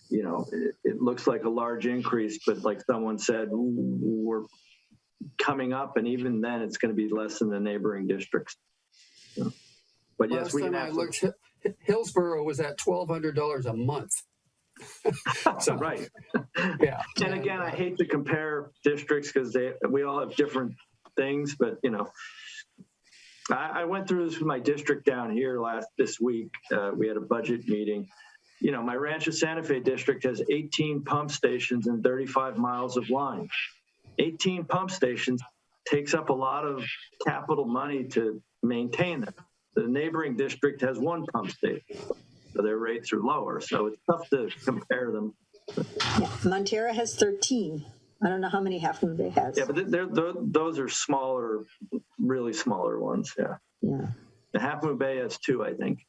It looks like a large increase, but like someone said, we're coming up, and even then it's going to be less than the neighboring districts. But yes, we can looked, Hillsborough was at $1,200 a month. So, right. Yeah. And again, I hate to compare districts because we all have different things, but I went through this with my district down here this week. We had a budget meeting. You know, my Rancho Santa Fe district has 18 pump stations and 35 miles of line. 18 pump stations takes up a lot of capital money to maintain them. The neighboring district has one pump station, so their rates are lower. So it's tough to compare them. Yeah, Montera has 13. I don't know how many Half Moon Bay has. Yeah, but those are smaller, really smaller ones. Yeah. Yeah. The Half Moon Bay has 2, I think.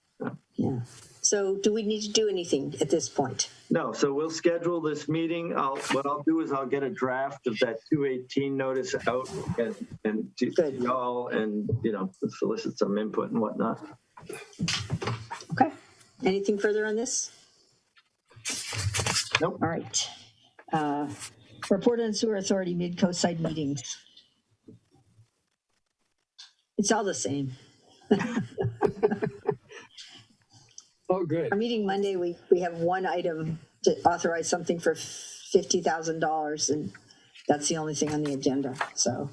Yeah. So do we need to do anything at this point? No, so we'll schedule this meeting. What I'll do is I'll get a draft of that 218 notice out and to y'all and, you know, solicit some input and whatnot. Okay. Anything further on this? Nope. All right. Report on Sewer Authority Mid-Coast Side meetings. It's all the same. Oh, good. Our meeting Monday, we have one item to authorize something for $50,000, and that's the only thing on the agenda. So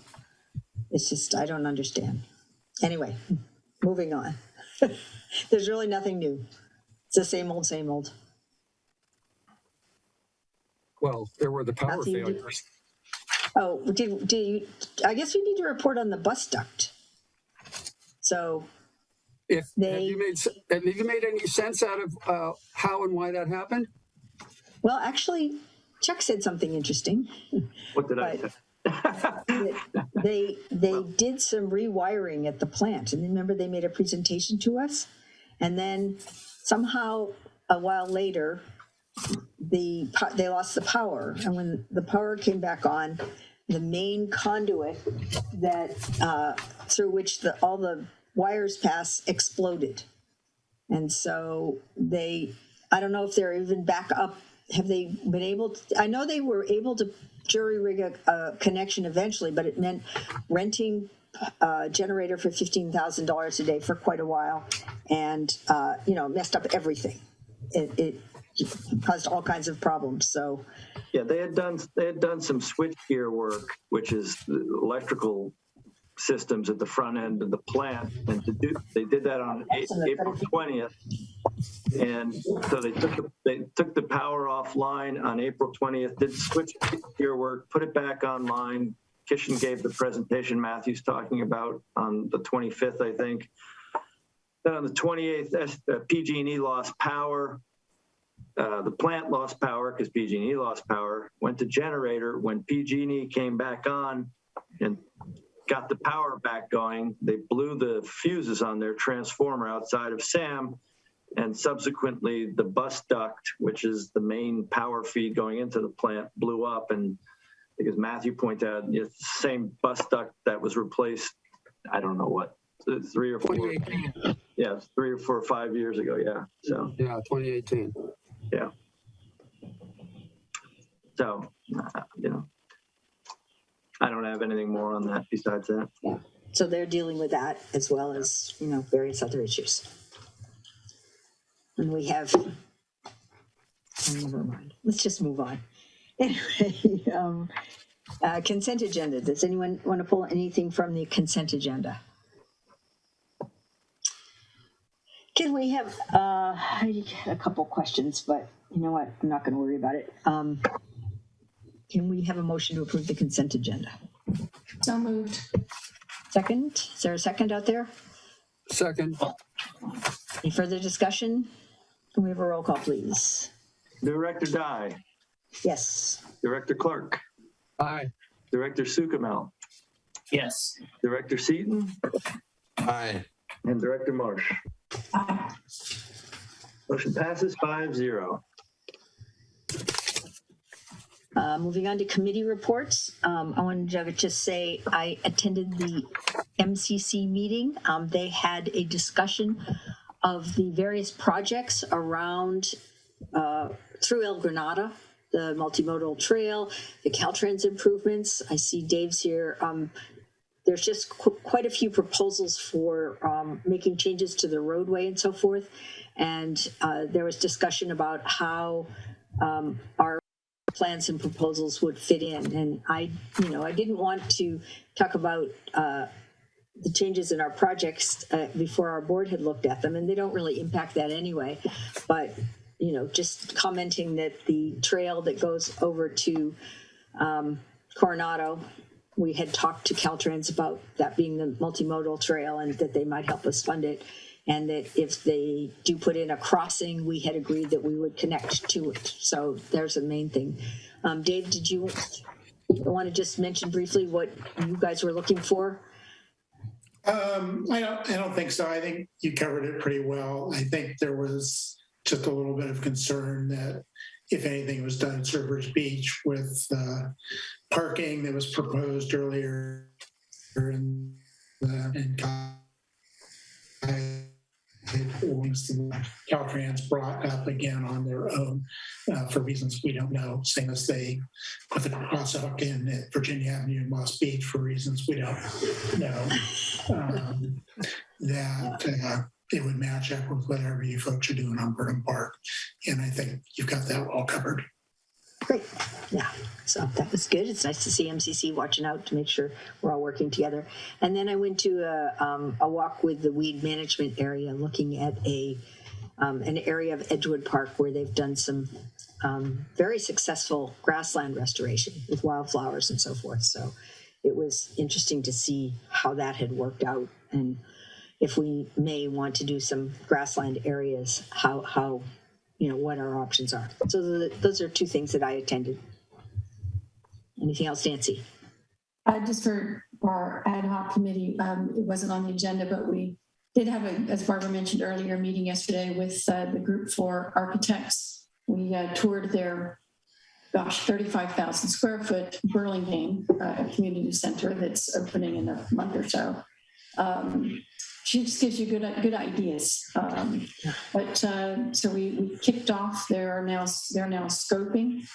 it's just, I don't understand. Anyway, moving on. There's really nothing new. It's the same old, same old. Well, there were the power Matthew, failures. Oh, do you, I guess we need to report on the bus duct. So Have you made any sense out of how and why that happened? Well, actually, Chuck said something interesting. What did I say? They did some rewiring at the plant, and remember they made a presentation to us, and then somehow a while later they lost the power, and when the power came back on, the main conduit that through which all the wires pass exploded, and so I don't know if they're even back up. Have they been able to? I know they were able to jury rig a connection eventually, but it meant renting a generator for $15,000 a day for quite a while, and messed up everything. It caused all kinds of problems. So yeah, they had done some switchgear work, which is electrical systems at the front end of the plant, and they did that on April 20th, and so they took the power offline on April 20th, did switchgear work, put it back online. Kishan gave the presentation Matthew's talking about on the 25th, I think. Then on the 28th, PG&E lost power. The plant lost power because PG&E lost power, went to generator. When PG&E came back on and got the power back going, they blew the fuses on their transformer outside of SAM, and subsequently the bus duct, which is the main power feed going into the plant, blew up. And because Matthew pointed out, it's the same bus duct that was replaced, I don't know what, 3 or 4. Yeah, 3 or 4 or 5 years ago. Yeah. So. Yeah, 2018. Yeah. So, I don't have anything more on that besides that. Yeah. So they're dealing with that as well as, various other issues. And we have, never mind. Let's just move on. Anyway, consent agenda. Does anyone want to pull anything from the consent agenda? Can we have, I had a couple questions, but you know what? I'm not going to worry about it. Can we have a motion to approve the consent agenda? So moved. Second? Is there a second out there? Second. Any further discussion? Can we have a roll call, please? Director Dye. Yes. Director Clark. Aye. Director Sukamel. Yes. Director Seaton. Aye. And Director Marsh. Aye. Motion passes 5-0. Moving on to committee reports, I wanted to just say I attended the MCC meeting. They had a discussion of the various projects around through El Granada, the multimodal trail, the Caltrans improvements. I see Dave's here. There's just quite a few proposals for making changes to the roadway and so forth. And there was discussion about how our plans and proposals would fit in. And I didn't want to talk about the changes in our projects before our board had looked at them, and they don't really impact that anyway. But, you know, just commenting that the trail that goes over to Coronado, we had talked to Caltrans about that being the multimodal trail and that they might help us fund it. And that if they do put in a crossing, we had agreed that we would connect to it. So there's the main thing. Dave, did you want to just mention briefly what you guys were looking for? I don't think so. I think you covered it pretty well. I think there was just a little bit of concern that if anything was done at Surfers Beach with parking that was proposed earlier in Caltrans brought up again on their own for reasons we don't know, same as they put the crosswalk in at Virginia Avenue and Moss Beach for reasons we don't know, that it would match up with whatever you folks are doing on Burnham Park. And I think you've got that all covered. Great. Yeah, so that was good. It's nice to see MCC watching out to make sure we're all working together. And then I went to a walk with the weed management area, looking at an area of Edgewood Park where they've done some very successful grassland restoration with wildflowers and so forth. So it was interesting to see how that had worked out, and if we may want to do some grassland areas, how you know, what our options are. So those are two things that I attended. Anything else, Nancy? Just for our ad hoc committee, it wasn't on the agenda, but we did have, as Barbara mentioned earlier, a meeting yesterday with the group for architects. We toured their, 35,000 square foot Burlingame community center that's opening in a month or so. She just gives you good ideas. So we kicked off. They're now scoping,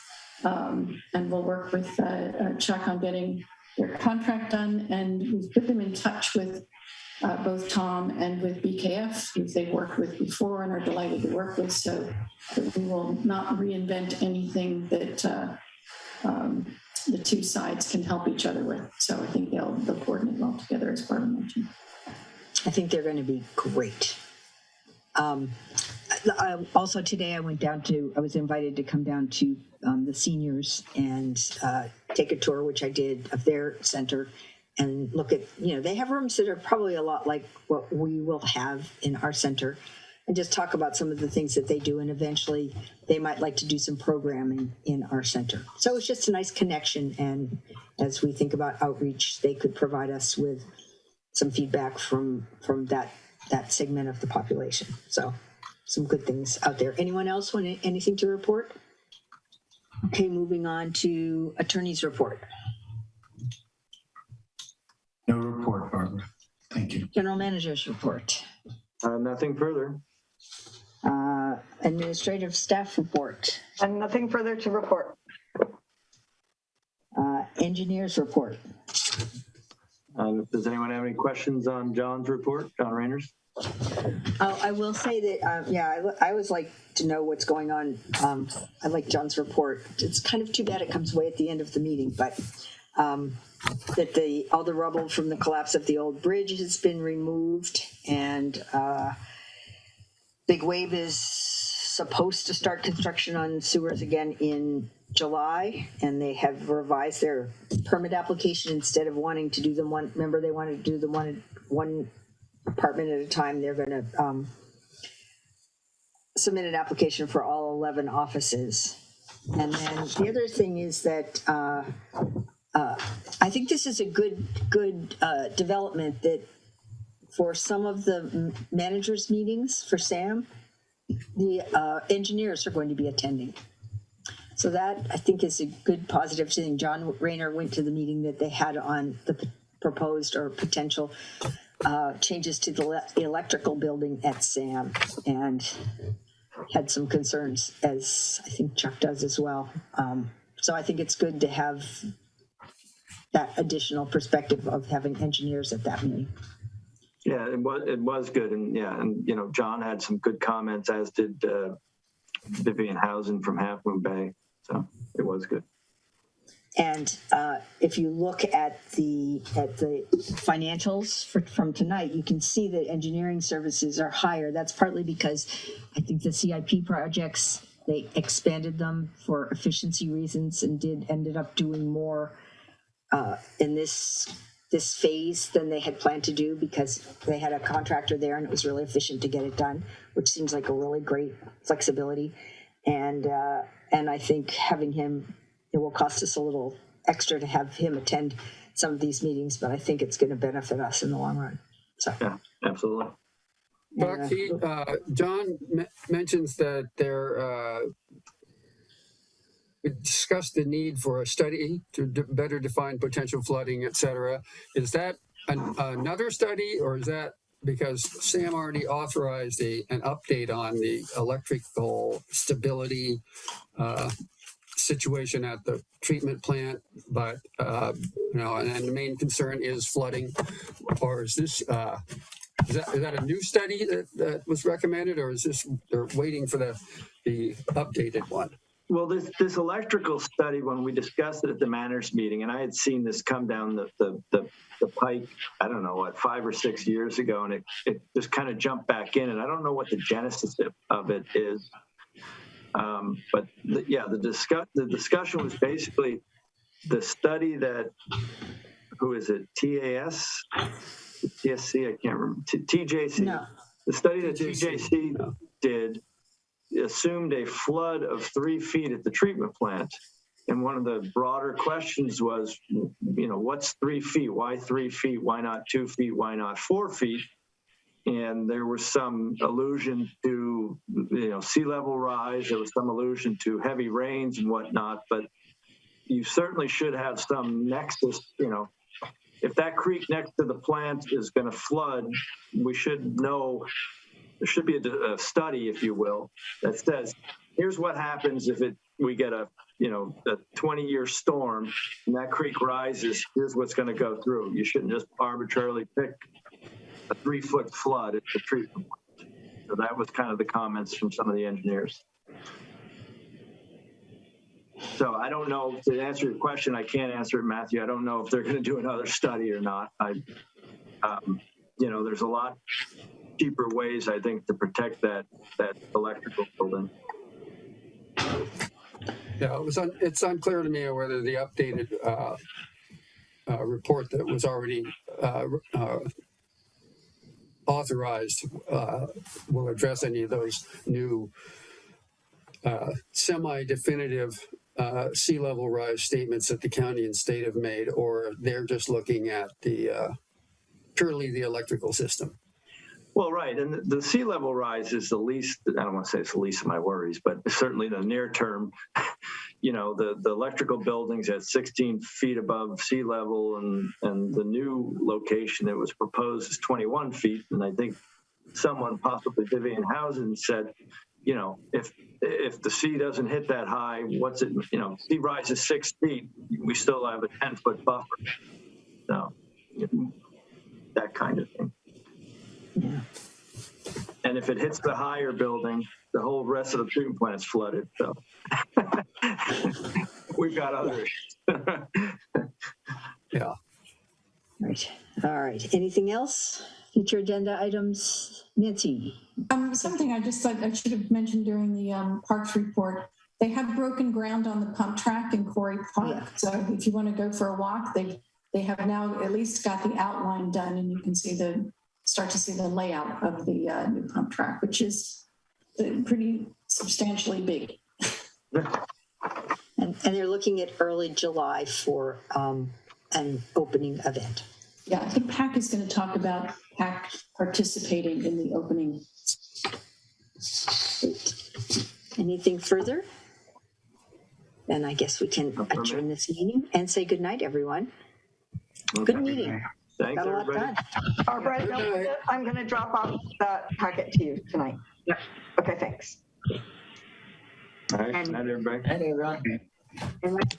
and we'll work with Chuck on getting their contract done. And we've put them in touch with both Tom and with BKF, who they've worked with before and are delighted to work with. So that we will not reinvent anything that the two sides can help each other with. So I think they'll coordinate well together, as Barbara mentioned. I think they're going to be great. Also today I was invited to come down to the seniors and take a tour, which I did, of their center, and look at, you know, they have rooms that are probably a lot like what we will have in our center, and just talk about some of the things that they do, and eventually they might like to do some programming in our center. So it's just a nice connection, and as we think about outreach, they could provide us with some feedback from that segment of the population. So some good things out there. Anyone else want anything to report? Okay, moving on to attorney's report. No report, Barbara. Thank you. General manager's report. Nothing further. Administrative staff report. And nothing further to report. Engineers report. Does anyone have any questions on John's report, John Rayners? I will say that, I always like to know what's going on. I like John's report. It's kind of too bad it comes away at the end of the meeting, but that all the rubble from the collapse of the old bridge has been removed, and Big Wave is supposed to start construction on sewers again in July, and they have revised their permit application. Instead of wanting to do them one, remember they wanted to do them one apartment at a time. They're going to submit an application for all 11 offices. And then the other thing is that I think this is a good development, that for some of the managers' meetings for SAM, the engineers are going to be attending. So that, I think, is a good positive thing. John Rayner went to the meeting that they had on the proposed or potential changes to the electrical building at SAM, and had some concerns, as I think Chuck does as well. So I think it's good to have that additional perspective of having engineers at that meeting. Yeah, it was good, and you know, John had some good comments, as did Vivian Housen from Half Moon Bay. So it was good. And if you look at the financials from tonight, you can see that engineering services are higher. That's partly because I think the CIP projects, they expanded them for efficiency reasons and ended up doing more in this phase than they had planned to do because they had a contractor there and it was really efficient to get it done, which seems like a really great flexibility. And I think having him, it will cost us a little extra to have him attend some of these meetings, but I think it's going to benefit us in the long run. So yeah, absolutely. Bucky, John mentions that we discussed the need for a study to better define potential flooding, et cetera. Is that another study, or is that because Sam already authorized an update on the electrical stability situation at the treatment plant, but and the main concern is flooding, or is this is that a new study that was recommended, or is this they're waiting for the updated one? Well, this electrical study, when we discussed it at the manners meeting, and I had seen this come down the pike, I don't know what, 5 or 6 years ago, and it just kind of jumped back in, and I don't know what the genesis of it is. But the discussion was basically the study that, who is it, TAS? TSC, I can't remember, TJC. No. The study that TJC did assumed a flood of 3 feet at the treatment plant. And one of the broader questions was, what's 3 feet? Why 3 feet? Why not 2 feet? Why not 4 feet? And there was some allusion to, sea level rise. There was some allusion to heavy rains and whatnot, but you certainly should have some nexus, if that creek next to the plant is going to flood, we should know, there should be a study, if you will, that says, here's what happens if we get a 20-year storm and that creek rises, here's what's going to go through. You shouldn't just arbitrarily pick a 3-foot flood at the treatment plant. So that was kind of the comments from some of the engineers. So I don't know, to answer your question, I can't answer it, Matthew. I don't know if they're going to do another study or not. There's a lot cheaper ways, I think, to protect that electrical building. Yeah, it's unclear to me whether the updated report that was already authorized will address any of those new semi-definitive sea level rise statements that the county and state have made, or they're just looking at purely the electrical system. Well, right. And the sea level rise is the least, I don't want to say it's the least of my worries, but certainly the near term, the electrical buildings at 16 feet above sea level, and the new location that was proposed is 21 feet. And I think someone, possibly Vivian Housen, said, if the sea doesn't hit that high, what's it, sea rises 6 feet, we still have a 10-foot buffer. So that kind of thing. Yeah. And if it hits the higher building, the whole rest of the treatment plant is flooded. So we've got other issues. Yeah. Right. All right. Anything else? Future agenda items? Nancy? Something I should have mentioned during the parks report. They have broken ground on the pump track in Quarry Park. Yeah. So if you want to go for a walk, they have now at least got the outline done, and you can start to see the layout of the new pump track, which is pretty substantially big. And they're looking at early July for an opening event. Yeah, I think PAC is going to talk about PAC participating in the opening. Anything further? Then I guess we can adjourn this meeting and say good night, everyone. Okay. Good meeting. Thanks, got a lot everybody. done. Barbara, don't forget, I'm going to drop off that packet to you tonight. Yeah. Okay, thanks. All right. Night, everybody. Hi, everyone.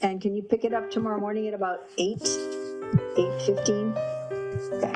And can you pick it up tomorrow morning at about 8:15? Okay.